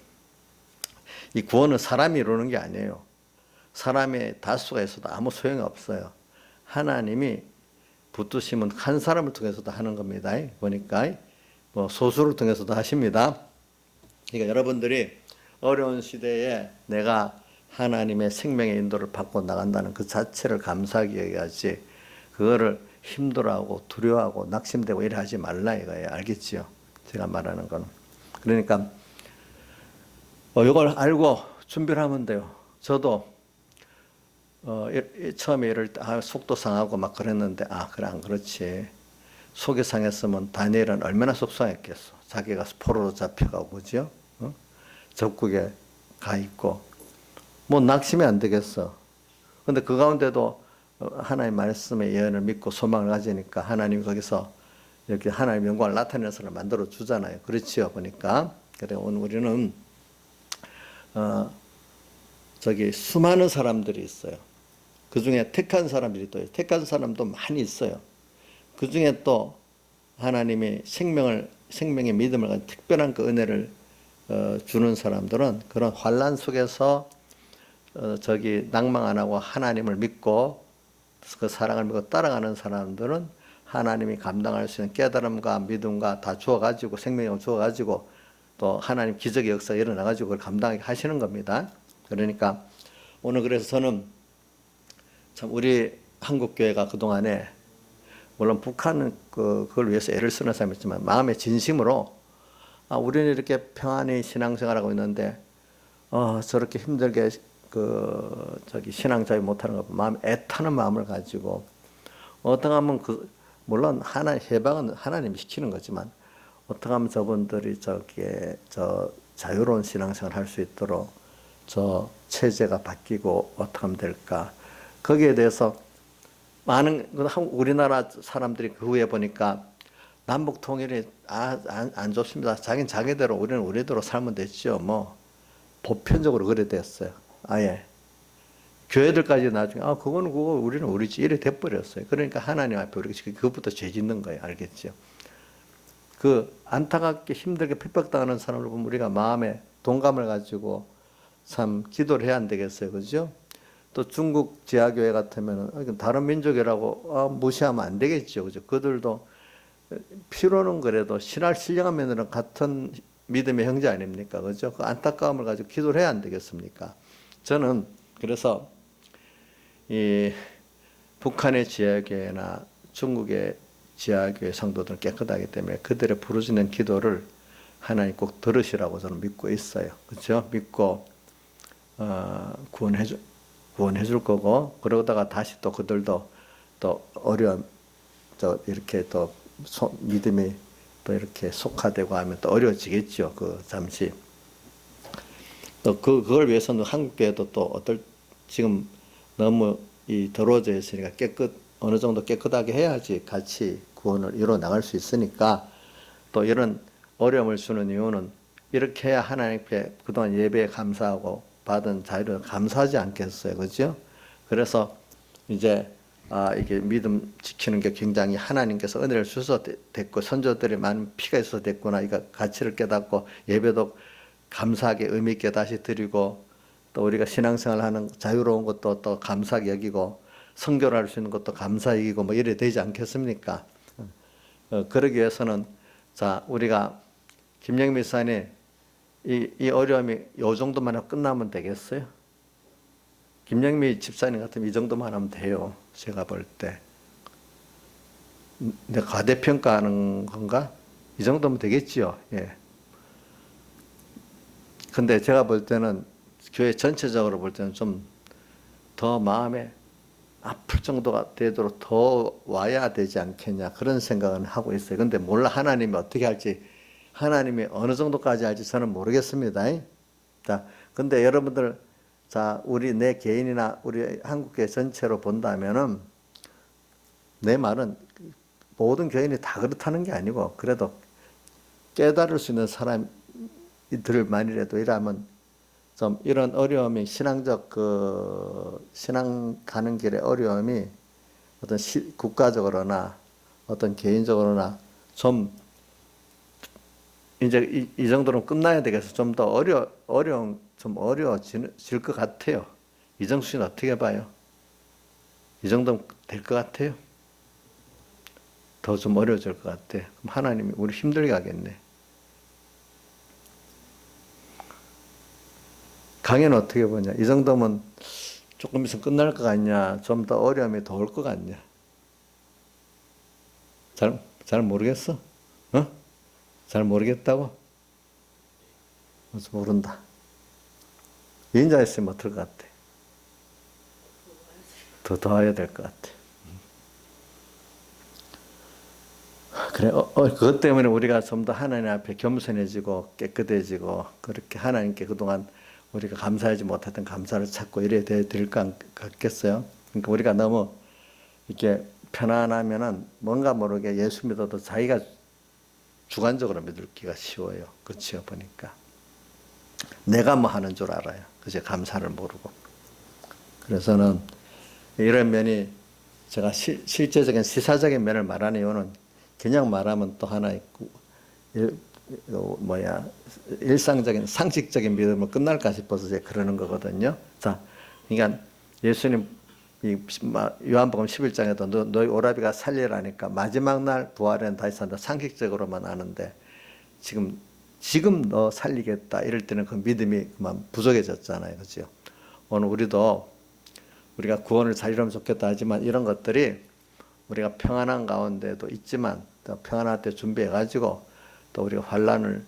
이 구원은 사람이 이루는 게 아니에요. 사람의 다수가 있어도 아무 소용이 없어요. 하나님이 붙드시면 한 사람을 통해서도 하는 겁니다. 보니까 뭐 소수를 통해서도 하십니다. 그러니까 여러분들이 어려운 시대에 내가 하나님의 생명의 인도를 받고 나간다는 그 자체를 감사하게 여겨야지 그거를 힘들어하고 두려워하고 낙심되고 이래 하지 말라 이거예요. 알겠지요? 제가 말하는 건. 그러니까 이걸 알고 준비를 하면 돼요. 저도 처음에 이럴 때 속도 상하고 막 그랬는데 그래 안 그렇지. 속이 상했으면 다니엘은 얼마나 속상했겠어. 자기가 포로로 잡혀가고 그죠? 적국에 가 있고 뭐 낙심이 안 되겠어. 근데 그 가운데도 하나님 말씀의 예언을 믿고 소망을 가지니까 하나님이 거기서 이렇게 하나님의 영광을 나타내는 사람을 만들어 주잖아요. 그렇지요, 보니까. 그래 오늘 우리는 저기 수많은 사람들이 있어요. 그 중에 택한 사람들이 또 있어요. 택한 사람도 많이 있어요. 그 중에 또 하나님이 생명의 믿음을 가진 특별한 그 은혜를 주는 사람들은 그런 환란 속에서 저기 낭망 안 하고 하나님을 믿고 그 사랑을 믿고 따라가는 사람들은 하나님이 감당할 수 있는 깨달음과 믿음과 다 주어가지고 생명을 주어가지고 또 하나님 기적의 역사가 일어나가지고 그걸 감당하게 하시는 겁니다. 그러니까 오늘 그래서 저는 참 우리 한국교회가 그동안에 물론 북한은 그걸 위해서 애를 쓰는 사람이 있지만 마음의 진심으로 우리는 이렇게 평안히 신앙생활하고 있는데 저렇게 힘들게 저기 신앙자유 못하는 거 마음 애타는 마음을 가지고 어떻게 하면 물론 해방은 하나님이 시키는 거지만 어떻게 하면 저분들이 저 자유로운 신앙생활을 할 수 있도록 저 체제가 바뀌고 어떻게 하면 될까 거기에 대해서 많은 우리나라 사람들이 그 후에 보니까 남북 통일이 안 좋습니다. 자기는 자기대로 우리는 우리대로 살면 됐죠. 뭐 보편적으로 그래 됐어요. 아예 교회들까지 나중에 그거는 그거 우리는 우리지 이래 돼버렸어요. 그러니까 하나님 앞에 우리가 그것부터 죄 짓는 거예요. 알겠죠? 그 안타깝게 힘들게 핍박당하는 사람을 보면 우리가 마음에 동감을 가지고 참 기도를 해야 안 되겠어요. 그죠? 또 중국 지하교회 같으면 다른 민족이라고 무시하면 안 되겠죠. 그죠? 그들도 필요는 그래도 신앙한 면으로는 같은 믿음의 형제 아닙니까? 그죠? 그 안타까움을 가지고 기도를 해야 안 되겠습니까? 저는 그래서 이 북한의 지하교회나 중국의 지하교회 성도들은 깨끗하기 때문에 그들의 부르짖는 기도를 하나님 꼭 들으시라고 저는 믿고 있어요. 그렇죠? 믿고 구원해 줄 거고 그러다가 다시 또 그들도 또 어려운 이렇게 또 믿음이 또 이렇게 속화되고 하면 또 어려워지겠죠. 잠시 또 그걸 위해서는 한국교회도 또 지금 너무 더러워져 있으니까 어느 정도 깨끗하게 해야지 같이 구원을 이루어 나갈 수 있으니까 또 이런 어려움을 주는 이유는 이렇게 해야 하나님께 그동안 예배에 감사하고 받은 자유를 감사하지 않겠어요. 그죠? 그래서 이제 이게 믿음 지키는 게 굉장히 하나님께서 은혜를 주셔서 됐고 선조들이 많은 피가 있어서 됐구나. 이거 가치를 깨닫고 예배도 감사하게 의미 있게 다시 드리고 또 우리가 신앙생활하는 자유로운 것도 또 감사하게 여기고 선교를 할 수 있는 것도 감사하게 여기고 뭐 이래 되지 않겠습니까? 그러기 위해서는 자 우리가 김영미 사님 이 어려움이 요 정도만 하고 끝나면 되겠어요? 김영미 집사님 같으면 이 정도만 하면 돼요. 제가 볼 때. 내가 과대평가하는 건가? 이 정도면 되겠지요. 예. 근데 제가 볼 때는 교회 전체적으로 볼 때는 좀 더 마음에 아플 정도가 되도록 더 와야 되지 않겠냐 그런 생각은 하고 있어요. 근데 몰라 하나님이 어떻게 할지 하나님이 어느 정도까지 할지 저는 모르겠습니다. 자, 근데 여러분들 자 우리 내 개인이나 우리 한국교회 전체로 본다면은 내 말은 모든 교인이 다 그렇다는 게 아니고 그래도 깨달을 수 있는 사람들만이라도 이라면 좀 이런 어려움이 신앙적 신앙 가는 길의 어려움이 어떤 국가적으로나 어떤 개인적으로나 좀 이제 이 정도로 끝나야 되겠어. 좀 더 좀 어려워질 것 같아요. 이정수 씨는 어떻게 봐요? 이 정도면 될 것 같아요? 더 좀 어려워질 것 같아. 그럼 하나님이 우리 힘들게 하겠네. 강의는 어떻게 보냐? 이 정도면 조금 있으면 끝날 것 같냐? 좀 더 어려움이 더 올 것 같냐? 잘 모르겠어? 어? 잘 모르겠다고? 모른다. 인자 있으면 어떨 것 같아? 더 해야 될 것 같아. 그래, 그것 때문에 우리가 좀 더 하나님 앞에 겸손해지고 깨끗해지고 그렇게 하나님께 그동안 우리가 감사하지 못했던 감사를 찾고 이래야 될 것 같겠어요? 그러니까 우리가 너무 이렇게 편안하면은 뭔가 모르게 예수 믿어도 자기가 주관적으로 믿기가 쉬워요. 그렇죠, 보니까. 내가 뭐 하는 줄 알아요. 그저 감사를 모르고. 그래서는 이런 면이 제가 실제적인 시사적인 면을 말하는 이유는 그냥 말하면 또 하나 있고 일상적인 상식적인 믿음으로 끝날까 싶어서 제가 그러는 거거든요. 자, 그러니까 예수님 요한복음 11장에도 너희 오라비가 살리라니까 마지막 날 부활은 다시 산다. 상식적으로만 아는데 지금 너 살리겠다 이럴 때는 그 믿음이 그만 부족해졌잖아요. 그죠? 오늘 우리가 구원을 잘 이루면 좋겠다 하지만 이런 것들이 우리가 평안한 가운데도 있지만 또 평안할 때 준비해가지고 또 우리가 환란을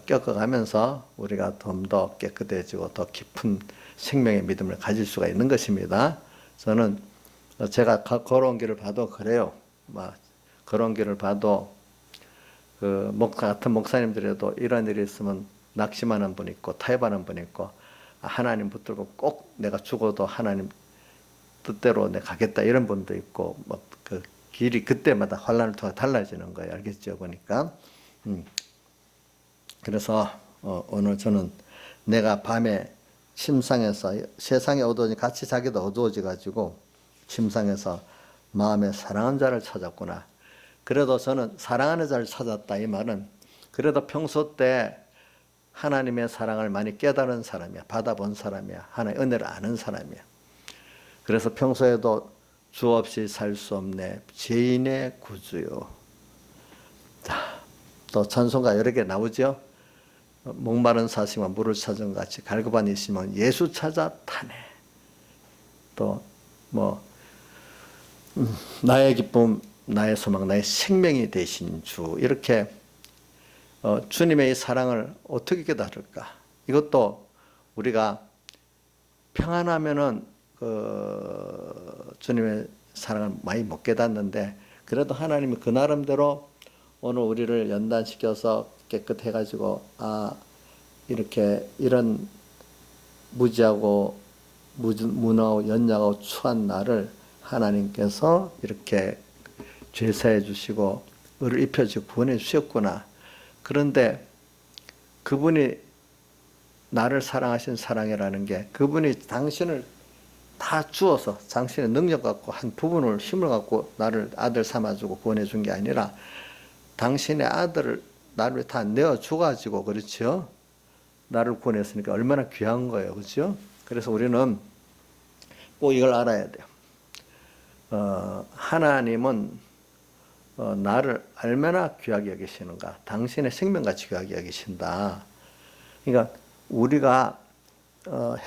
겪어가면서 우리가 좀 더 깨끗해지고 더 깊은 생명의 믿음을 가질 수가 있는 것입니다. 저는 제가 걸어온 길을 봐도 그래요. 걸어온 길을 봐도 같은 목사님들에도 이런 일이 있으면 낙심하는 분 있고 타협하는 분 있고 하나님 붙들고 꼭 내가 죽어도 하나님 뜻대로 내가 가겠다 이런 분도 있고 그 길이 그때마다 환란을 통해 달라지는 거예요. 알겠죠? 보니까. 그래서 오늘 저는 내가 밤에 침상에서 세상이 어두워지 같이 자기도 어두워져 가지고 침상에서 마음에 사랑하는 자를 찾았구나. 그래도 저는 사랑하는 자를 찾았다 이 말은 그래도 평소 때 하나님의 사랑을 많이 깨달은 사람이야. 받아본 사람이야. 하나님의 은혜를 아는 사람이야. 그래서 평소에도 주 없이 살 수 없네. 죄인의 구주요. 자, 또 찬송가 여러 개 나오죠. 목마른 사슴과 물을 찾은 같이 갈급한 이시면 예수 찾아 타네. 또 나의 기쁨, 나의 소망, 나의 생명이 되신 주 이렇게 주님의 이 사랑을 어떻게 깨달을까? 이것도 우리가 평안하면은 주님의 사랑을 많이 못 깨닫는데 그래도 하나님이 그 나름대로 오늘 우리를 연단시켜서 깨끗해가지고 이렇게 이런 무지하고 무능하고 연약하고 추한 나를 하나님께서 이렇게 죄사해 주시고 의를 입혀주고 구원해 주셨구나. 그런데 그분이 나를 사랑하신 사랑이라는 게 그분이 당신을 다 주어서 당신의 능력 갖고 한 부분을 힘을 갖고 나를 아들 삼아주고 구원해 준 게 아니라 당신의 아들을 나를 다 내어 줘가지고 그렇죠. 나를 구원했으니까 얼마나 귀한 거예요. 그렇죠? 그래서 우리는 꼭 이걸 알아야 돼요. 하나님은 나를 얼마나 귀하게 여기시는가. 당신의 생명같이 귀하게 여기신다. 그러니까 우리가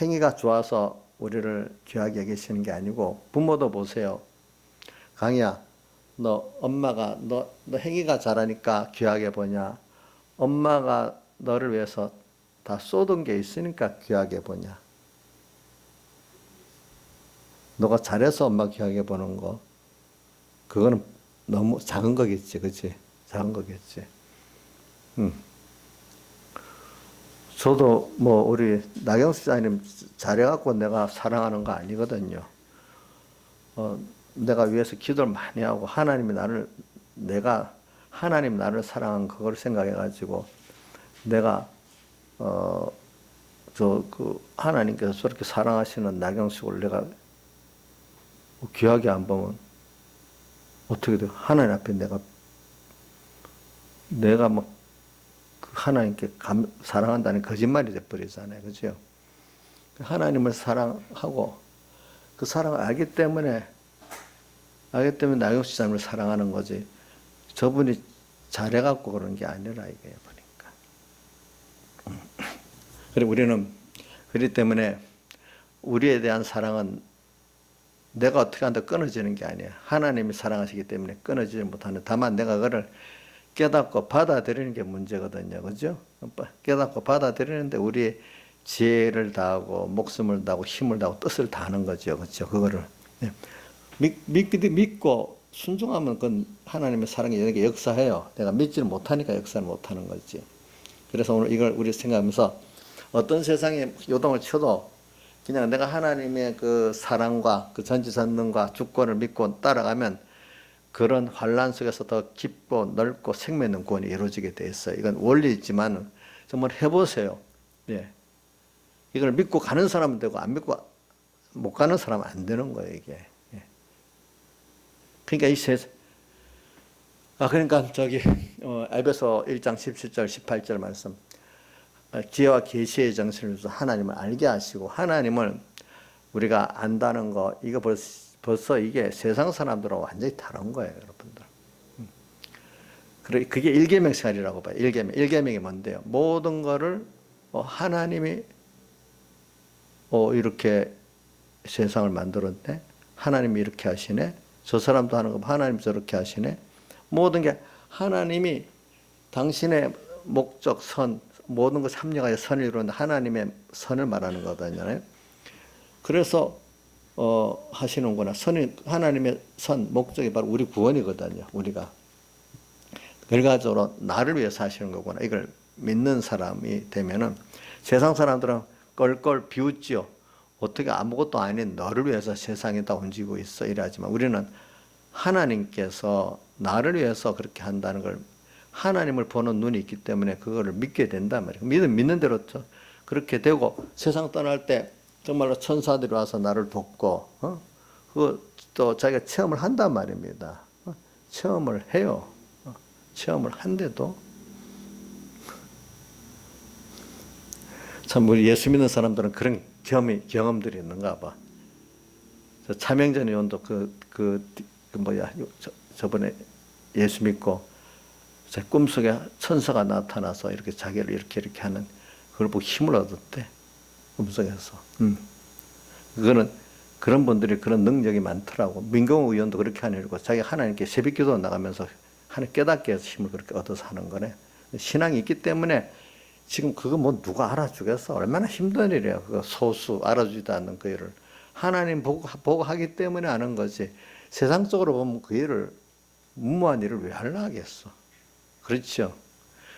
행위가 좋아서 우리를 귀하게 여기시는 게 아니고, 부모도 보세요. 강희야, 너 엄마가 너 행위가 잘하니까 귀하게 보냐? 엄마가 너를 위해서 다 쏟은 게 있으니까 귀하게 보냐? 너가 잘해서 엄마 귀하게 보는 거, 그거는 너무 작은 거겠지, 그치? 작은 거겠지. 저도 뭐 우리 나경수 사님 잘해갖고 내가 사랑하는 거 아니거든요. 내가 위해서 기도를 많이 하고 하나님 나를 사랑한 그걸 생각해가지고 내가 하나님께서 저렇게 사랑하시는 나경수를 내가 귀하게 안 보면 어떻게 돼? 하나님 앞에 내가 뭐 하나님께 사랑한다는 거짓말이 돼버리잖아요. 그죠? 하나님을 사랑하고 그 사랑을 알기 때문에 나경수 사람을 사랑하는 거지. 저분이 잘해갖고 그런 게 아니라 이게 보니까. 그리고 우리는 그렇기 때문에 우리에 대한 사랑은 내가 어떻게 한다 끊어지는 게 아니야. 하나님이 사랑하시기 때문에 끊어지지 못하는, 다만 내가 그걸 깨닫고 받아들이는 게 문제거든요. 그죠? 깨닫고 받아들이는데 우리의 지혜를 다하고 목숨을 다하고 힘을 다하고 뜻을 다하는 거죠. 그렇죠? 그거를 믿고 순종하면 그건 하나님의 사랑이 여기 역사해요. 내가 믿지를 못하니까 역사를 못하는 거지. 그래서 오늘 이걸 우리 생각하면서 어떤 세상에 요동을 쳐도 그냥 내가 하나님의 그 사랑과 그 전지전능과 주권을 믿고 따라가면 그런 환란 속에서 더 깊고 넓고 생명 있는 구원이 이루어지게 돼 있어요. 이건 원리있지만 정말 해보세요. 예. 이걸 믿고 가는 사람은 되고 안 믿고 못 가는 사람은 안 되는 거예요, 이게. 예. 그러니까 그러니까 에베소 1장 17절 18절 말씀. 지혜와 계시의 정신을 주셔서 하나님을 알게 하시고, 하나님을 우리가 안다는 거, 이거 벌써 이게 세상 사람들하고 완전히 다른 거예요, 여러분들. 그게 일계명 생활이라고 봐요. 일계명이 뭔데요? 모든 거를 하나님이 이렇게 세상을 만들었네. 하나님이 이렇게 하시네. 저 사람도 하는 거 하나님이 저렇게 하시네. 모든 게 하나님이 당신의 목적, 선, 모든 것을 합력하여 선을 이루는 하나님의 선을 말하는 거거든요. 그래서 하시는구나. 하나님의 선, 목적이 바로 우리 구원이거든요. 우리가. 결과적으로 나를 위해서 하시는 거구나. 이걸 믿는 사람이 되면은 세상 사람들은 껄껄 비웃지요. 어떻게 아무것도 아닌 너를 위해서 세상에 다 움직이고 있어. 이러지만 우리는 하나님께서 나를 위해서 그렇게 한다는 걸, 하나님을 보는 눈이 있기 때문에 그거를 믿게 된단 말이에요. 믿는 대로 그렇게 되고, 세상 떠날 때 정말로 천사들이 와서 나를 돕고, 그거 또 자기가 체험을 한단 말입니다. 체험을 해요. 체험을 한데도 참 우리 예수 믿는 사람들은 그런 경험들이 있는가 봐. 차명전 의원도 저번에 예수 믿고 제 꿈속에 천사가 나타나서 이렇게 자기를 이렇게 하는 그걸 보고 힘을 얻었대. 꿈속에서. 그거는 그런 분들이 그런 능력이 많더라고. 민경호 의원도 그렇게 하는 일이고, 자기가 하나님께 새벽기도 나가면서 하나님 깨닫게 해서 힘을 그렇게 얻어서 하는 거네. 신앙이 있기 때문에 지금 그거 뭐 누가 알아주겠어? 얼마나 힘든 일이에요. 그거 소수 알아주지도 않는 그 일을 하나님 보고 하기 때문에 아는 거지. 세상적으로 보면 그 일을, 무모한 일을 왜 하려 하겠어? 그렇죠.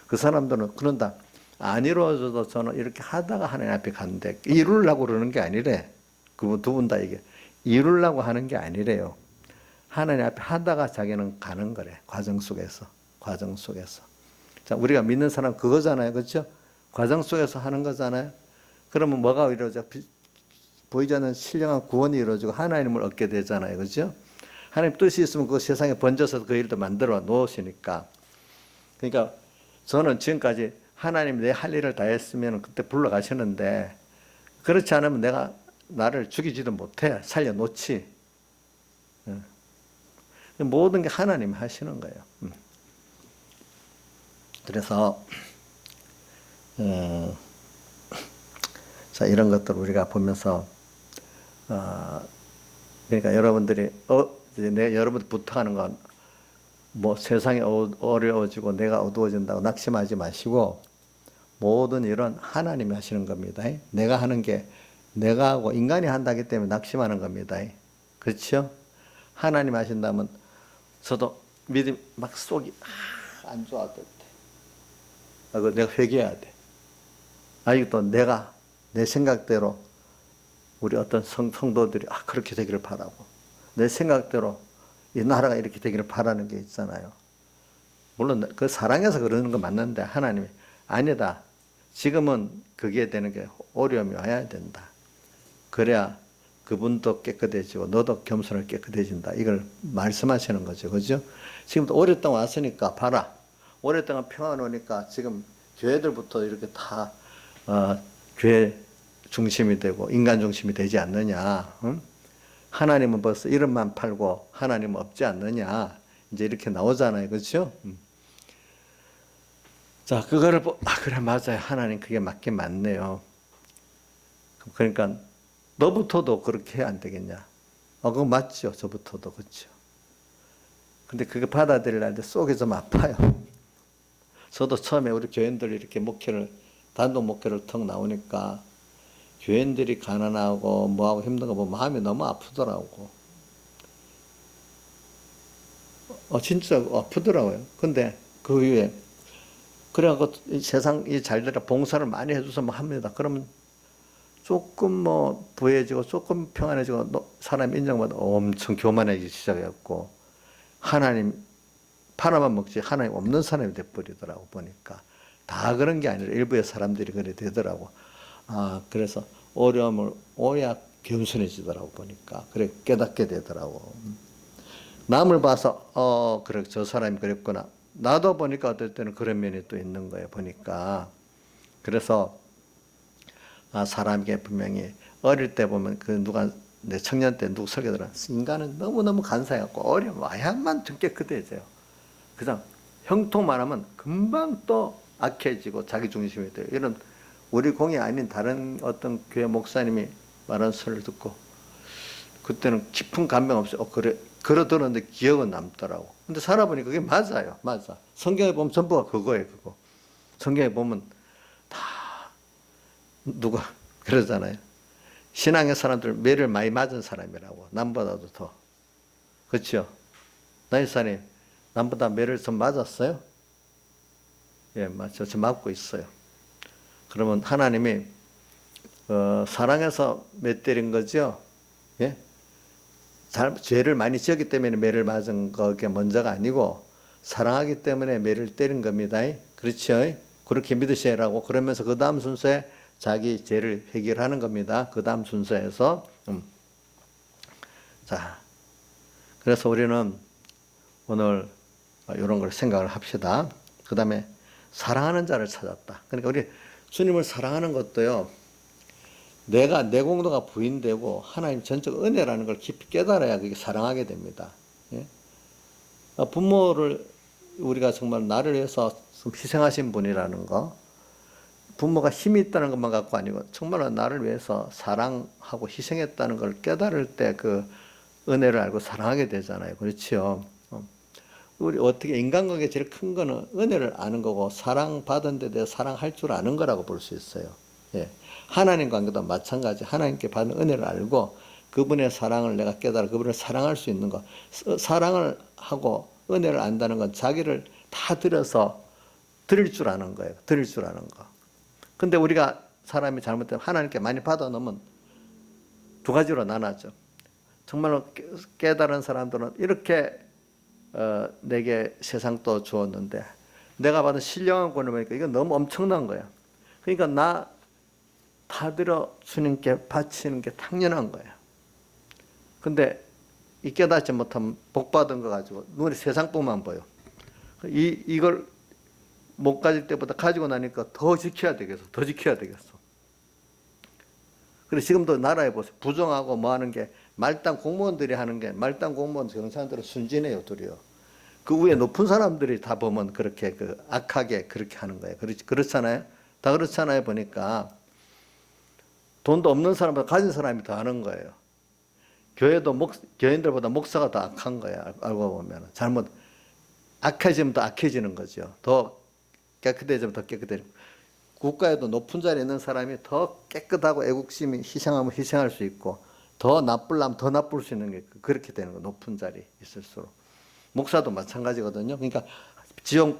그 사람들은 그런다. 안 이루어져도 저는 이렇게 하다가 하나님 앞에 갔는데, 이루려고 그러는 게 아니래. 그분 두 분 다 이게 이루려고 하는 게 아니래요. 하나님 앞에 하다가 자기는 가는 거래. 과정 속에서. 자, 우리가 믿는 사람 그거잖아요. 그렇죠? 과정 속에서 하는 거잖아요. 그러면 뭐가 이루어져? 보이지 않는 신령한 구원이 이루어지고 하나님을 얻게 되잖아요. 그렇죠? 하나님 뜻이 있으면 그 세상에 번져서 그 일도 만들어 놓으시니까. 그러니까 저는 지금까지 하나님 내 할 일을 다 했으면 그때 불러가시는데 그렇지 않으면 내가 나를 죽이지도 못해. 살려놓지. 모든 게 하나님이 하시는 거예요. 그래서 자, 이런 것들을 우리가 보면서 그러니까 여러분들이 내가 여러분들 부탁하는 건 뭐 세상이 어려워지고 내가 어두워진다고 낙심하지 마시고 모든 일은 하나님이 하시는 겁니다. 내가 하는 게 내가 하고 인간이 한다기 때문에 낙심하는 겁니다. 그렇죠? 하나님 하신다면 저도 믿음 막 속이 안 좋아질 때 그거 내가 회개해야 돼. 아직도 내가 내 생각대로 우리 어떤 성도들이 그렇게 되기를 바라고 내 생각대로 이 나라가 이렇게 되기를 바라는 게 있잖아요. 물론 그 사랑해서 그러는 건 맞는데 하나님이 아니다. 지금은 그게 되는 게 어려움이 와야 된다. 그래야 그분도 깨끗해지고 너도 겸손을 깨끗해진다. 이걸 말씀하시는 거죠. 그죠? 지금도 오랫동안 왔으니까 봐라. 오랫동안 평안오니까 지금 교회들부터 이렇게 다 교회 중심이 되고 인간 중심이 되지 않느냐. 응? 하나님은 벌써 이름만 팔고 하나님은 없지 않느냐. 이제 이렇게 나오잖아요. 그렇죠? 자, 그거를 그래 맞아요. 하나님 그게 맞긴 맞네요. 그러니까 너부터도 그렇게 해야 안 되겠냐. 그거 맞죠. 저부터도 그렇죠. 근데 그게 받아들이려는데 속이 좀 아파요. 저도 처음에 우리 교인들이 이렇게 단독 목회를 턱 나오니까 교인들이 가난하고 뭐하고 힘든 거 보면 마음이 너무 아프더라고. 진짜 아프더라고요. 근데 그 이후에 그래갖고 세상 이 잘되라 봉사를 많이 해줘서 뭐 합니다. 그러면 조금 뭐 부해지고 조금 평안해지고 사람 인정받아 엄청 교만해지기 시작했고 하나님 팔아만 먹지 하나님 없는 사람이 돼버리더라고. 보니까 다 그런 게 아니라 일부의 사람들이 그래 되더라고. 그래서 어려움을 오야 겸손해지더라고. 보니까 그래 깨닫게 되더라고. 남을 봐서 그래 저 사람이 그랬구나. 나도 보니까 어떨 때는 그런 면이 또 있는 거예요. 보니까 그래서 사람에게 분명히 어릴 때 보면 내 청년 때 누구 설교들은 인간은 너무너무 간사해갖고 어려움 와야만 좀 깨끗해져요. 그냥 형통만 하면 금방 또 악해지고 자기 중심이 돼요. 이런 우리 공이 아닌 다른 어떤 교회 목사님이 말한 소리를 듣고 그때는 깊은 감명 없이 그래 들었는데 기억은 남더라고. 근데 살아보니까 그게 맞아요. 맞아. 성경에 보면 전부가 그거예요. 그거. 성경에 보면 다 누가 그러잖아요. 신앙의 사람들 매를 많이 맞은 사람이라고. 남보다도 더. 그렇죠? 나이사님 남보다 매를 좀 맞았어요? 예, 맞죠. 저 맞고 있어요. 그러면 하나님이 사랑해서 매 때린 거죠? 예? 죄를 많이 지었기 때문에 매를 맞은 거게 먼저가 아니고 사랑하기 때문에 매를 때린 겁니다. 그렇죠? 그렇게 믿으시라고. 그러면서 그 다음 순서에 자기 죄를 해결하는 겁니다. 그 다음 순서에서. 자, 그래서 우리는 오늘 이런 걸 생각을 합시다. 그 다음에 사랑하는 자를 찾았다. 그러니까 우리 주님을 사랑하는 것도요. 내 공로가 부인되고 하나님 전적 은혜라는 걸 깊이 깨달아야 그게 사랑하게 됩니다. 예? 부모를 우리가 정말 나를 위해서 희생하신 분이라는 거, 부모가 힘이 있다는 것만 갖고 아니고 정말 나를 위해서 사랑하고 희생했다는 걸 깨달을 때 그 은혜를 알고 사랑하게 되잖아요. 그렇죠? 우리 어떻게 인간관계 제일 큰 거는 은혜를 아는 거고 사랑받은 데 대해 사랑할 줄 아는 거라고 볼 수 있어요. 예. 하나님 관계도 마찬가지. 하나님께 받은 은혜를 알고 그분의 사랑을 내가 깨달아 그분을 사랑할 수 있는 것. 사랑을 하고 은혜를 안다는 건 자기를 다 들여서 드릴 줄 아는 거예요. 드릴 줄 아는 거. 근데 우리가 사람이 잘못되면 하나님께 많이 받아 놓으면 두 가지로 나눠져. 정말로 깨달은 사람들은 이렇게 내게 세상도 주었는데 내가 받은 신령한 권을 보니까 이건 너무 엄청난 거야. 그러니까 나 다 들어 주님께 바치는 게 당연한 거야. 근데 이 깨닫지 못하면 복 받은 거 가지고 눈에 세상뿐만 보여. 이걸 못 가질 때보다 가지고 나니까 더 지켜야 되겠어. 더 지켜야 되겠어. 그래서 지금도 나라에 보세요. 부정하고 뭐 하는 게 말단 공무원들이 하는 게 말단 공무원 경찰들은 순진해요, 도리어. 그 위에 높은 사람들이 다 보면 그렇게 그 악하게 그렇게 하는 거예요. 그렇잖아요. 다 그렇잖아요. 보니까 돈도 없는 사람보다 가진 사람이 더 하는 거예요. 교인들보다 목사가 더 악한 거야. 알고 보면 잘못 악해지면 더 악해지는 거죠. 더 깨끗해지면 더 깨끗해지고. 국가에도 높은 자리에 있는 사람이 더 깨끗하고 애국심이 희생하면 희생할 수 있고 더 나쁘려면 더 나쁠 수 있는 게 그렇게 되는 거. 높은 자리에 있을수록. 목사도 마찬가지거든요. 그러니까 지옥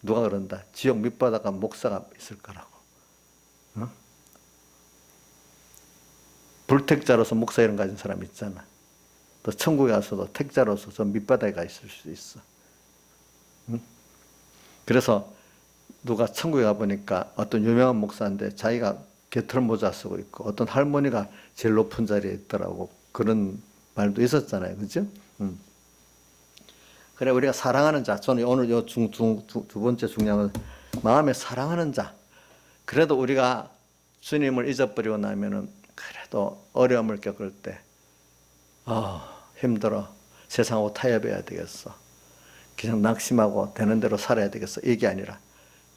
누가 그런다. 지옥 밑바닥에 목사가 있을 거라고. 어? 불택자로서 목사 이름 가진 사람 있잖아. 또 천국에 가서도 택자로서 저 밑바닥에 가 있을 수 있어. 응? 그래서 누가 천국에 가보니까 어떤 유명한 목사인데 자기가 개털 모자 쓰고 있고 어떤 할머니가 제일 높은 자리에 있더라고. 그런 말도 있었잖아요. 그죠? 그래, 우리가 사랑하는 자. 저는 오늘 두 번째 중요한 건 마음에 사랑하는 자. 그래도 우리가 주님을 잊어버리고 나면은 그래도 어려움을 겪을 때, 힘들어. 세상하고 타협해야 되겠어. 그냥 낙심하고 되는 대로 살아야 되겠어. 이게 아니라,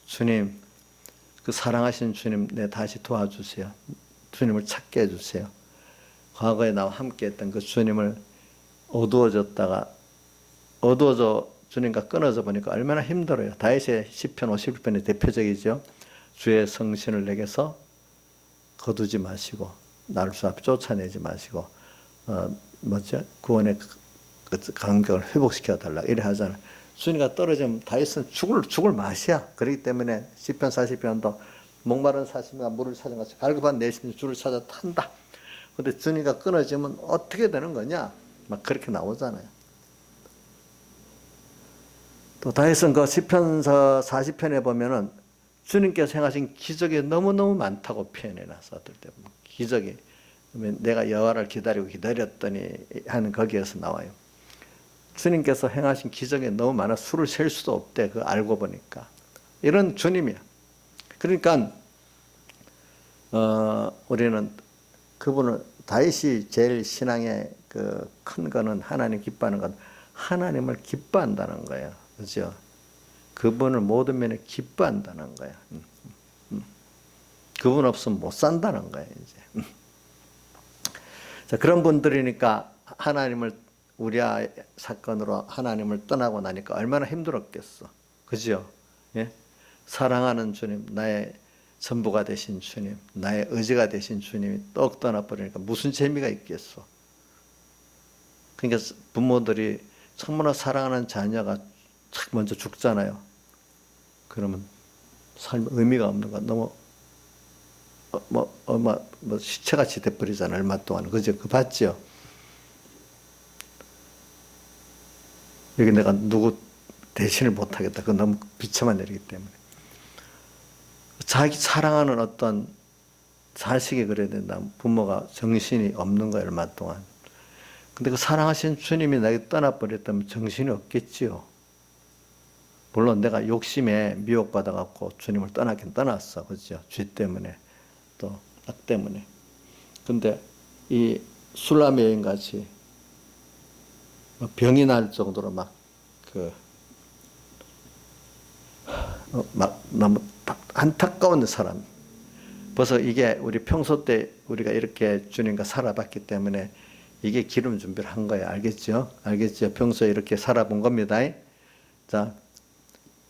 주님, 그 사랑하신 주님, 내 다시 도와주세요. 주님을 찾게 해주세요. 과거에 나와 함께 했던 그 주님을 어두워져 주님과 끊어져 보니까 얼마나 힘들어요. 다윗의 시편 51편의 대표적이죠. 주의 성신을 내게서 거두지 마시고 나를 주 앞에 쫓아내지 마시고 구원의 감격을 회복시켜 달라 이래 하잖아요. 주님과 떨어지면 다윗은 죽을 맛이야. 그렇기 때문에 시편 40편도 목마른 사슴이 물을 찾아가서 갈급한 내 심이 주를 찾아 탄다. 근데 주님과 끊어지면 어떻게 되는 거냐? 막 그렇게 나오잖아요. 또 다윗은 그 시편서 40편에 보면은 주님께서 행하신 기적이 너무너무 많다고 표현해놨어. 어떨 때 보면 기적이 내가 여호와를 기다렸더니 하는 거기에서 나와요. 주님께서 행하신 기적이 너무 많아 수를 셀 수도 없대. 그거 알고 보니까 이런 주님이야. 그러니까 우리는 그분을 다윗이 제일 신앙의 그 큰 거는 하나님 기뻐하는 건 하나님을 기뻐한다는 거예요. 그렇죠? 그분을 모든 면에 기뻐한다는 거야. 그분 없으면 못 산다는 거야, 이제. 자, 그런 분들이니까 하나님을 우리아 사건으로 하나님을 떠나고 나니까 얼마나 힘들었겠어. 그죠? 예? 사랑하는 주님, 나의 전부가 되신 주님, 나의 의지가 되신 주님이 떡 떠나버리니까 무슨 재미가 있겠어. 그러니까 부모들이 정말 사랑하는 자녀가 먼저 죽잖아요. 그러면 삶 의미가 없는 거 너무 시체같이 돼버리잖아요. 얼마 동안. 그죠? 그 봤죠? 여기 내가 누구 대신을 못하겠다. 그건 너무 비참한 일이기 때문에. 자기 사랑하는 어떤 자식이 그래야 된다. 부모가 정신이 없는 거예요. 얼마 동안. 근데 그 사랑하신 주님이 나에게 떠나버렸다면 정신이 없겠지요. 물론 내가 욕심에 미혹받아갖고 주님을 떠나긴 떠났어. 그죠? 죄 때문에. 또 악 때문에. 근데 이 술람 여인같이 병이 날 정도로 막 너무 안타까운 사람. 벌써 이게 우리 평소 때 우리가 이렇게 주님과 살아봤기 때문에 이게 기름 준비를 한 거야. 알겠죠? 알겠죠? 평소에 이렇게 살아본 겁니다. 자,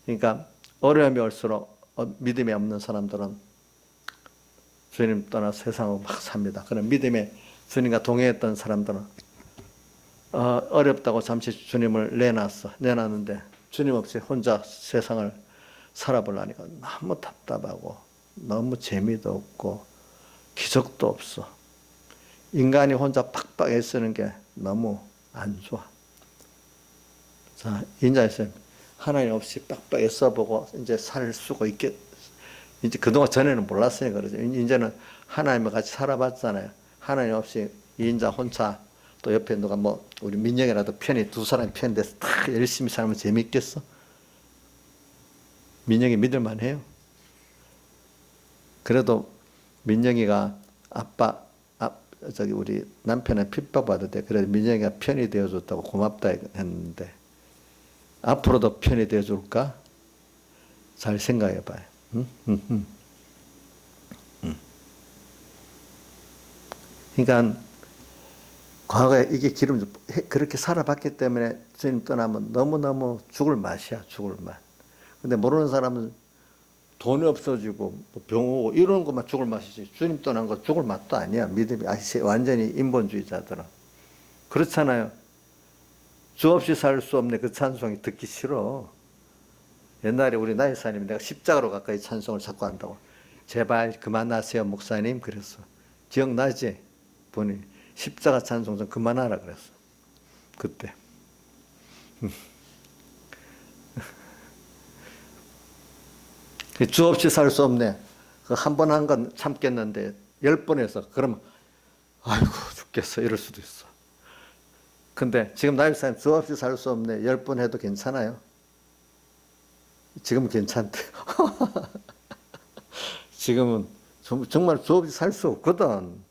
그러니까 어려움이 올수록 믿음이 없는 사람들은 주님 떠나 세상으로 막 삽니다. 그럼 믿음에 주님과 동행했던 사람들은 어렵다고 잠시 주님을 내놨는데 주님 없이 혼자 세상을 살아보려니까 너무 답답하고 너무 재미도 없고 기적도 없어. 인간이 혼자 팍팍 애쓰는 게 너무 안 좋아. 자, 인자했어요. 하나님 없이 빡빡 애써보고 이제 살 수가 있게, 이제 그동안 전에는 몰랐으니까 그러죠. 이제는 하나님과 같이 살아봤잖아요. 하나님 없이 이 인자 혼자 또 옆에 누가 우리 민영이라도 두 사람이 편이 돼서 다 열심히 살면 재밌겠어? 민영이 믿을만 해요. 그래도 민영이가 저기 우리 남편은 핍박받을 때 그래도 민영이가 편이 되어줬다고 고맙다 했는데 앞으로도 편이 되어줄까? 잘 생각해 봐요. 그러니까 과거에 이게 그렇게 살아봤기 때문에 주님 떠나면 너무너무 죽을 맛이야, 죽을 맛. 근데 모르는 사람은 돈이 없어지고 병 오고 이런 것만 죽을 맛이지 주님 떠난 거 죽을 맛도 아니야. 믿음이 완전히 인본주의자들은. 그렇잖아요. 주 없이 살 수 없네 그 찬송이 듣기 싫어. 옛날에 우리 나이사님이 내가 십자가로 가까이 찬송을 자꾸 한다고. 제발 그만하세요 목사님 그랬어. 기억나지? 본인 십자가 찬송 좀 그만하라 그랬어. 그때. 주 없이 살 수 없네. 한 번 한 건 참겠는데 10번 해서 그러면 아이고 죽겠어 이럴 수도 있어. 근데 지금 나이사님 주 없이 살 수 없네 10번 해도 괜찮아요? 지금은 괜찮대. 지금은 정말 주 없이 살 수 없거든.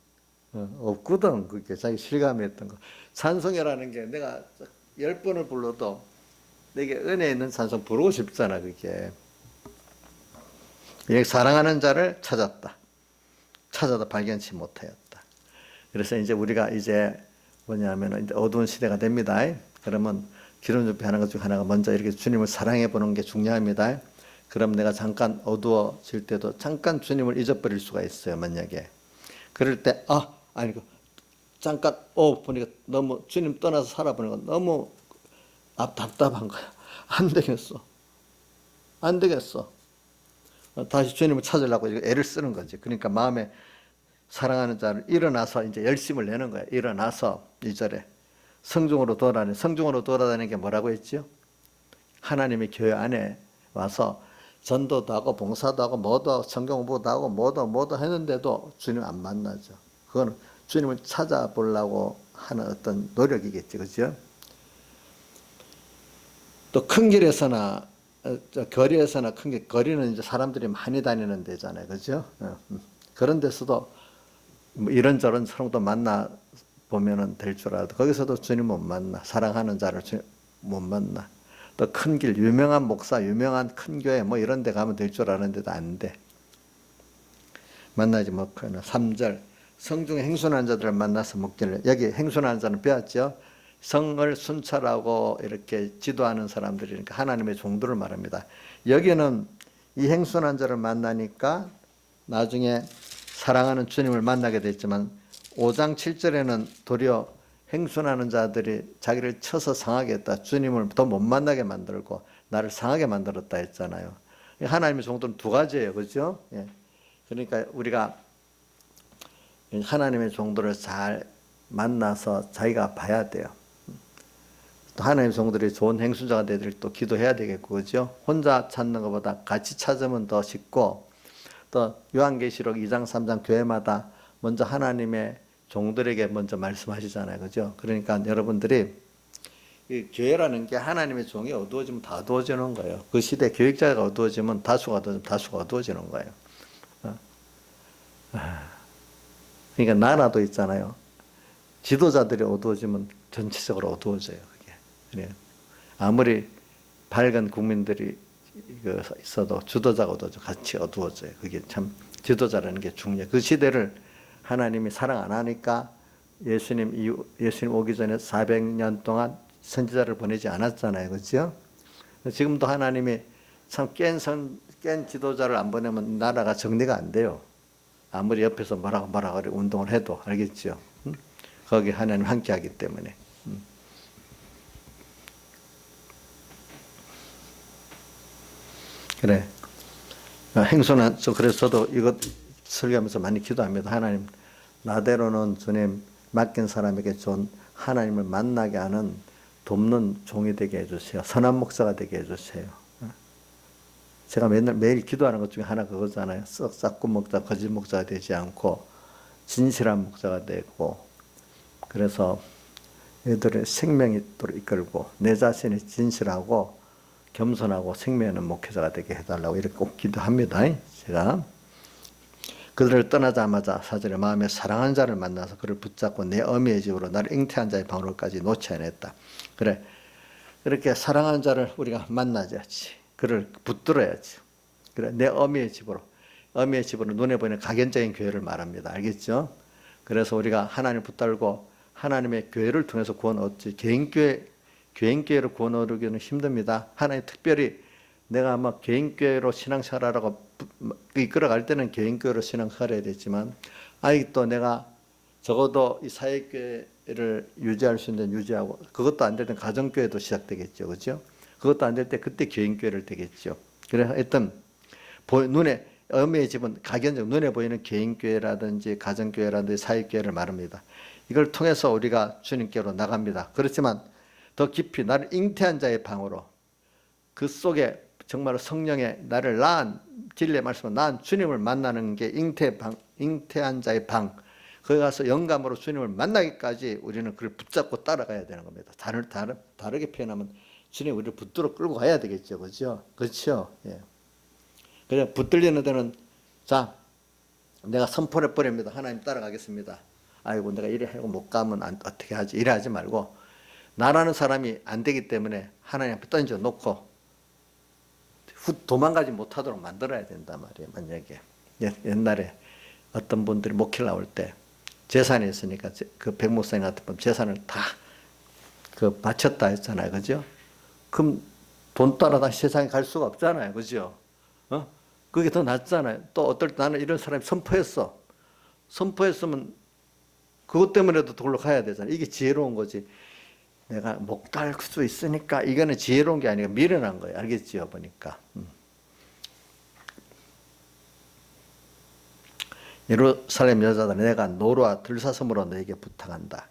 없거든. 그게 자기 실감했던 거. 찬송이라는 게 내가 10번을 불러도 내게 은혜 있는 찬송 부르고 싶잖아. 그게. 사랑하는 자를 찾았다. 찾아도 발견치 못하였다. 그래서 이제 우리가 이제 뭐냐면 이제 어두운 시대가 됩니다. 그러면 기름 준비하는 것 중 하나가 먼저 이렇게 주님을 사랑해 보는 게 중요합니다. 그럼 내가 잠깐 어두워질 때도 잠깐 주님을 잊어버릴 수가 있어요. 만약에. 그럴 때 잠깐 보니까 너무 주님 떠나서 살아보니까 너무 답답한 거야. 안 되겠어. 안 되겠어. 다시 주님을 찾으려고 애를 쓰는 거지. 그러니까 마음에 사랑하는 자를 일어나서 이제 열심을 내는 거야. 일어나서 2절에 성중으로 돌아다니는 게 뭐라고 했죠? 하나님의 교회 안에 와서 전도도 하고 봉사도 하고 뭐도 성경 공부도 하고 뭐도 했는데도 주님 안 만나죠. 그거는 주님을 찾아보려고 하는 어떤 노력이겠지. 그죠? 또 큰 길에서나 거리에서나 큰 길, 거리는 이제 사람들이 많이 다니는 데잖아요. 그죠? 그런 데서도 뭐 이런저런 사람도 만나 보면은 될 줄 알아도 거기서도 주님 못 만나. 사랑하는 자를 못 만나. 또 큰 길, 유명한 목사, 유명한 큰 교회 뭐 이런 데 가면 될 줄 아는데도 안 돼. 만나지 못하는 3절 성중에 행순한 자들을 만나서 먹기를. 여기 행순한 자는 배웠죠. 성을 순찰하고 이렇게 지도하는 사람들이니까 하나님의 종들을 말합니다. 여기는 이 행순한 자를 만나니까 나중에 사랑하는 주님을 만나게 됐지만 5장 7절에는 도리어 행순하는 자들이 자기를 쳐서 상하게 했다. 주님을 더 못 만나게 만들고 나를 상하게 만들었다 했잖아요. 하나님의 종들은 두 가지예요. 그렇죠? 예. 그러니까 우리가 하나님의 종들을 잘 만나서 자기가 봐야 돼요. 또 하나님의 종들이 좋은 행순자가 되도록 또 기도해야 되겠고, 그렇죠? 혼자 찾는 것보다 같이 찾으면 더 쉽고, 또 요한계시록 2장 3장 교회마다 먼저 하나님의 종들에게 먼저 말씀하시잖아요. 그죠? 그러니까 여러분들이 이 교회라는 게 하나님의 종이 어두워지면 다 어두워지는 거예요. 그 시대 교육자가 어두워지면 다수가 어두워지는 거예요. 그러니까 나라도 있잖아요. 지도자들이 어두워지면 전체적으로 어두워져요. 그게. 아무리 밝은 국민들이 있어도 지도자가 어두워져 같이 어두워져요. 그게 참 지도자라는 게 중요해요. 그 시대를 하나님이 사랑 안 하니까 예수님 오기 전에 400년 동안 선지자를 보내지 않았잖아요. 그렇죠? 지금도 하나님이 참 깬 지도자를 안 보내면 나라가 정리가 안 돼요. 아무리 옆에서 뭐라고 운동을 해도. 알겠죠? 거기 하나님 함께 하기 때문에. 그래. 행순한, 그래서 저도 이것 설교하면서 많이 기도합니다. 하나님, 나대로는 주님 맡긴 사람에게 좀 하나님을 만나게 하는 돕는 종이 되게 해주세요. 선한 목사가 되게 해주세요. 제가 매일 기도하는 것 중에 하나 그거잖아요. 썩 목자, 거짓 목자가 되지 않고 진실한 목자가 되고, 그래서 애들의 생명이 또 이끌고 내 자신이 진실하고 겸손하고 생명 있는 목회자가 되게 해달라고 이렇게 꼭 기도합니다. 제가 그들을 떠나자마자 4절에 마음에 사랑하는 자를 만나서 그를 붙잡고 내 어미의 집으로 나를 잉태한 자의 방으로까지 놓지 않았다. 그래, 그렇게 사랑하는 자를 우리가 만나야지. 그를 붙들어야지. 그래, 내 어미의 집으로. 어미의 집으로 눈에 보이는 각연적인 교회를 말합니다. 알겠죠? 그래서 우리가 하나님 붙들고 하나님의 교회를 통해서 구원 얻지. 개인교회로 구원 얻기는 힘듭니다. 하나님 특별히 내가 아마 개인교회로 신앙생활하라고 이끌어갈 때는 개인교회로 신앙생활해야 되지만, 아직도 내가 적어도 이 사회교회를 유지할 수 있는 유지하고, 그것도 안 될 땐 가정교회도 시작되겠죠. 그죠? 그것도 안 될 때 그때 개인교회를 되겠죠. 그래서 하여튼, 눈에, 어미의 집은 각연적 눈에 보이는 개인교회라든지 가정교회라든지 사회교회를 말합니다. 이걸 통해서 우리가 주님께로 나갑니다. 그렇지만 더 깊이 나를 잉태한 자의 방으로, 그 속에 정말 성령의 나를 낳은 진리의 말씀을 낳은 주님을 만나는 게 잉태한 자의 방. 거기 가서 영감으로 주님을 만나기까지 우리는 그를 붙잡고 따라가야 되는 겁니다. 다르게 표현하면 주님 우리를 붙들어 끌고 가야 되겠죠. 그렇죠? 그렇죠? 예. 그래, 붙들리는 데는, 자, 내가 선포를 버립니다. 하나님 따라가겠습니다. 아이고, 내가 이래 하고 못 가면 어떻게 하지? 이래 하지 말고, 나라는 사람이 안 되기 때문에 하나님 앞에 던져 놓고 도망가지 못하도록 만들어야 된단 말이에요. 만약에 옛날에 어떤 분들이 목회를 나올 때 재산이 있으니까 그 백목사님 같은 분 재산을 다 그 바쳤다 했잖아요. 그죠? 그럼 돈 따라 다시 세상에 갈 수가 없잖아요. 그죠? 그게 더 낫잖아요. 또 어떨 때 나는 이런 사람이 선포했으면 그것 때문에도 돌로 가야 되잖아요. 이게 지혜로운 거지. 내가 못 갈 수 있으니까 이거는 지혜로운 게 아니라 미련한 거예요. 알겠지요? 보니까. 예루살렘 여자들, 내가 노루와 들사슴으로 너에게 부탁한다.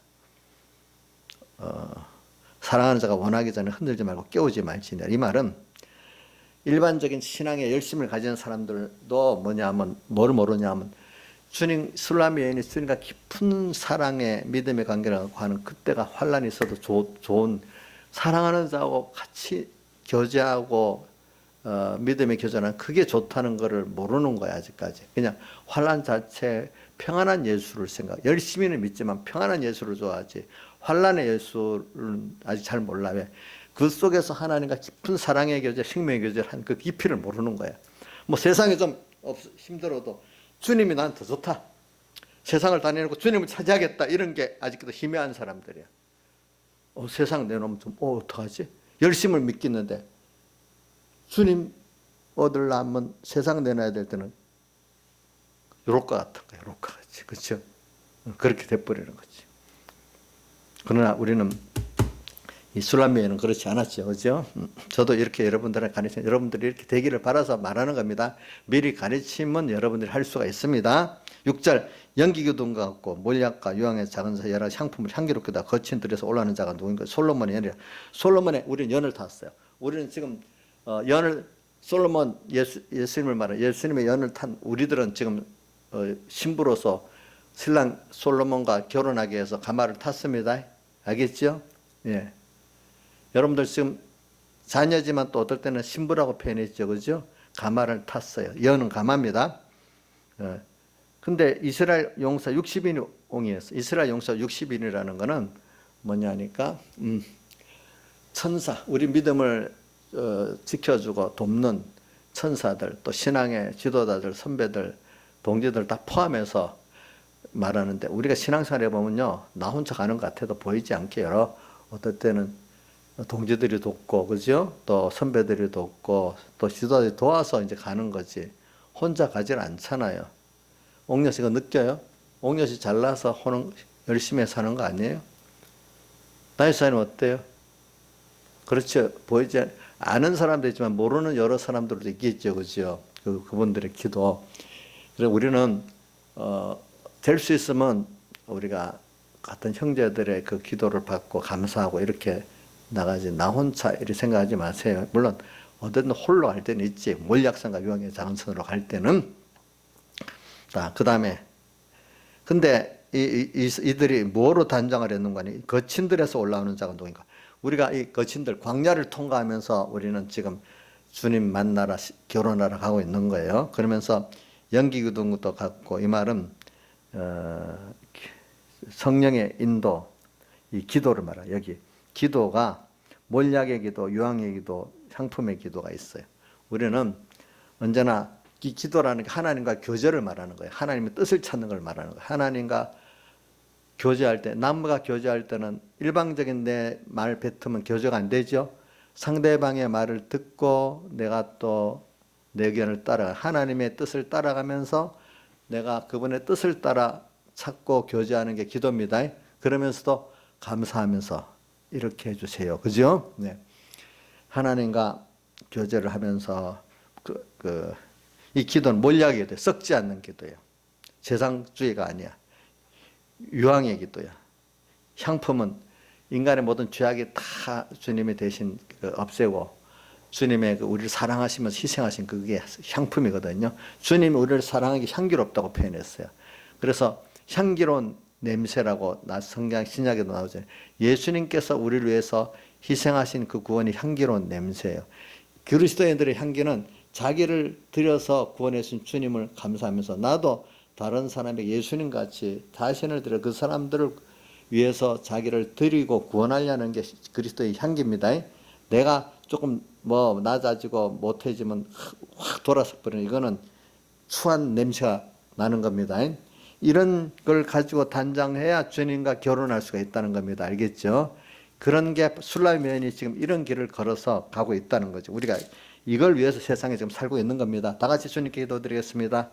사랑하는 자가 원하기 전에 흔들지 말고 깨우지 말지니라. 이 말은 일반적인 신앙에 열심을 가진 사람들도 뭐냐면, 뭘 모르냐면, 주님, 술람의 여인이 주님과 깊은 사랑의 믿음의 관계를 갖고 하는 그때가 환란이 있어도 좋은, 사랑하는 자하고 같이 교제하고 믿음의 교제는 그게 좋다는 것을 모르는 거야. 아직까지 그냥 환란 자체 평안한 예수를 열심히는 믿지만 평안한 예수를 좋아하지 환란의 예수를 아직 잘 몰라. 왜? 그 속에서 하나님과 깊은 사랑의 교제, 생명의 교제를 한 그 깊이를 모르는 거야. 뭐 세상이 좀 힘들어도 주님이 나한테 더 좋다. 세상을 다 내놓고 주님을 차지하겠다. 이런 게 아직도 희미한 사람들이야. 세상 내놓으면 좀 어떡하지? 열심을 믿겠는데 주님 얻으려면 세상 내놔야 될 때는 요럴 것 같은 거야. 요럴 것 같지. 그렇죠? 그렇게 돼버리는 거지. 그러나 우리는 이 술람매는 그렇지 않았죠. 그죠? 저도 이렇게 여러분들을 가르치면 여러분들이 이렇게 되기를 바라서 말하는 겁니다. 미리 가르치면 여러분들이 할 수가 있습니다. 6절, 연기교동과 같고 몰약과 유황의 작은 사 여러 향품을 향기롭게다 거친 들에서 올라오는 자가 누구인가? 솔로몬의 연이라. 솔로몬의 우리는 연을 탔어요. 우리는 지금 솔로몬 예수님을 말해 예수님의 연을 탄 우리들은 지금 신부로서 신랑 솔로몬과 결혼하기 위해서 가마를 탔습니다. 알겠죠? 예. 여러분들 지금 자녀지만 또 어떨 때는 신부라고 표현했죠. 그죠? 가마를 탔어요. 연은 가마입니다. 근데 이스라엘 용사 60인이 옹이었어요. 이스라엘 용사 60인이라는 거는 뭐냐니까, 천사, 우리 믿음을 지켜주고 돕는 천사들, 또 신앙의 지도자들, 선배들, 동지들 다 포함해서 말하는데, 우리가 신앙생활 해보면요, 나 혼자 가는 것 같아도 보이지 않게 여러, 어떨 때는 동지들이 돕고, 그죠? 또 선배들이 돕고, 또 지도자들이 도와서 이제 가는 거지. 혼자 가질 않잖아요. 옥녀 씨가 느껴요? 옥녀 씨 잘나서 열심히 사는 거 아니에요? 나의 사연은 어때요? 그렇죠. 보이지, 아는 사람도 있지만 모르는 여러 사람들도 있겠죠. 그죠? 그분들의 기도. 그래서 우리는, 될 수 있으면 우리가 같은 형제들의 그 기도를 받고 감사하고 이렇게 나가지, 나 혼자 이렇게 생각하지 마세요. 물론 어떤 홀로 갈 때는 있지. 몰약산과 유황의 작은 선으로 갈 때는. 자, 그 다음에 근데 이들이 뭐로 단장을 했는가 하니 거친 들에서 올라오는 자가 누구인가? 우리가 이 거친들 광야를 통과하면서 우리는 지금 주님 만나러 결혼하러 가고 있는 거예요. 그러면서 연기기도도 갖고 이 말은 성령의 인도, 이 기도를 말해요. 여기 기도가 몰약의 기도, 유황의 기도, 향품의 기도가 있어요. 우리는 언제나 이 기도라는 게 하나님과 교제를 말하는 거예요. 하나님의 뜻을 찾는 걸 말하는 거예요. 하나님과 교제할 때, 남과 교제할 때는 일방적인 내 말 뱉으면 교제가 안 되죠. 상대방의 말을 듣고 내가 또 내 의견을 따라 하나님의 뜻을 따라가면서 내가 그분의 뜻을 따라 찾고 교제하는 게 기도입니다. 그러면서도 감사하면서 이렇게 해주세요. 그죠? 네. 하나님과 교제를 하면서 이 기도는 몰약의 기도예요. 썩지 않는 기도예요. 세상주의가 아니야. 유황의 기도야. 향품은 인간의 모든 죄악이 다 주님이 대신 없애고 주님의 우리를 사랑하시면서 희생하신 그게 향품이거든요. 주님이 우리를 사랑하기 향기롭다고 표현했어요. 그래서 향기로운 냄새라고 성경 신약에도 나오잖아요. 예수님께서 우리를 위해서 희생하신 그 구원이 향기로운 냄새예요. 그리스도인들의 향기는 자기를 들여서 구원해 주신 주님을 감사하면서 나도 다른 사람에게 예수님 같이 자신을 들여 그 사람들을 위해서 자기를 드리고 구원하려는 게 그리스도의 향기입니다. 내가 조금 낮아지고 못해지면 확 돌아서 버리는 이거는 추한 냄새가 나는 겁니다. 이런 걸 가지고 단장해야 주님과 결혼할 수가 있다는 겁니다. 알겠죠? 그런 게 술람의 여인이 지금 이런 길을 걸어서 가고 있다는 거죠. 우리가 이걸 위해서 세상에 지금 살고 있는 겁니다. 다 같이 주님께 기도드리겠습니다.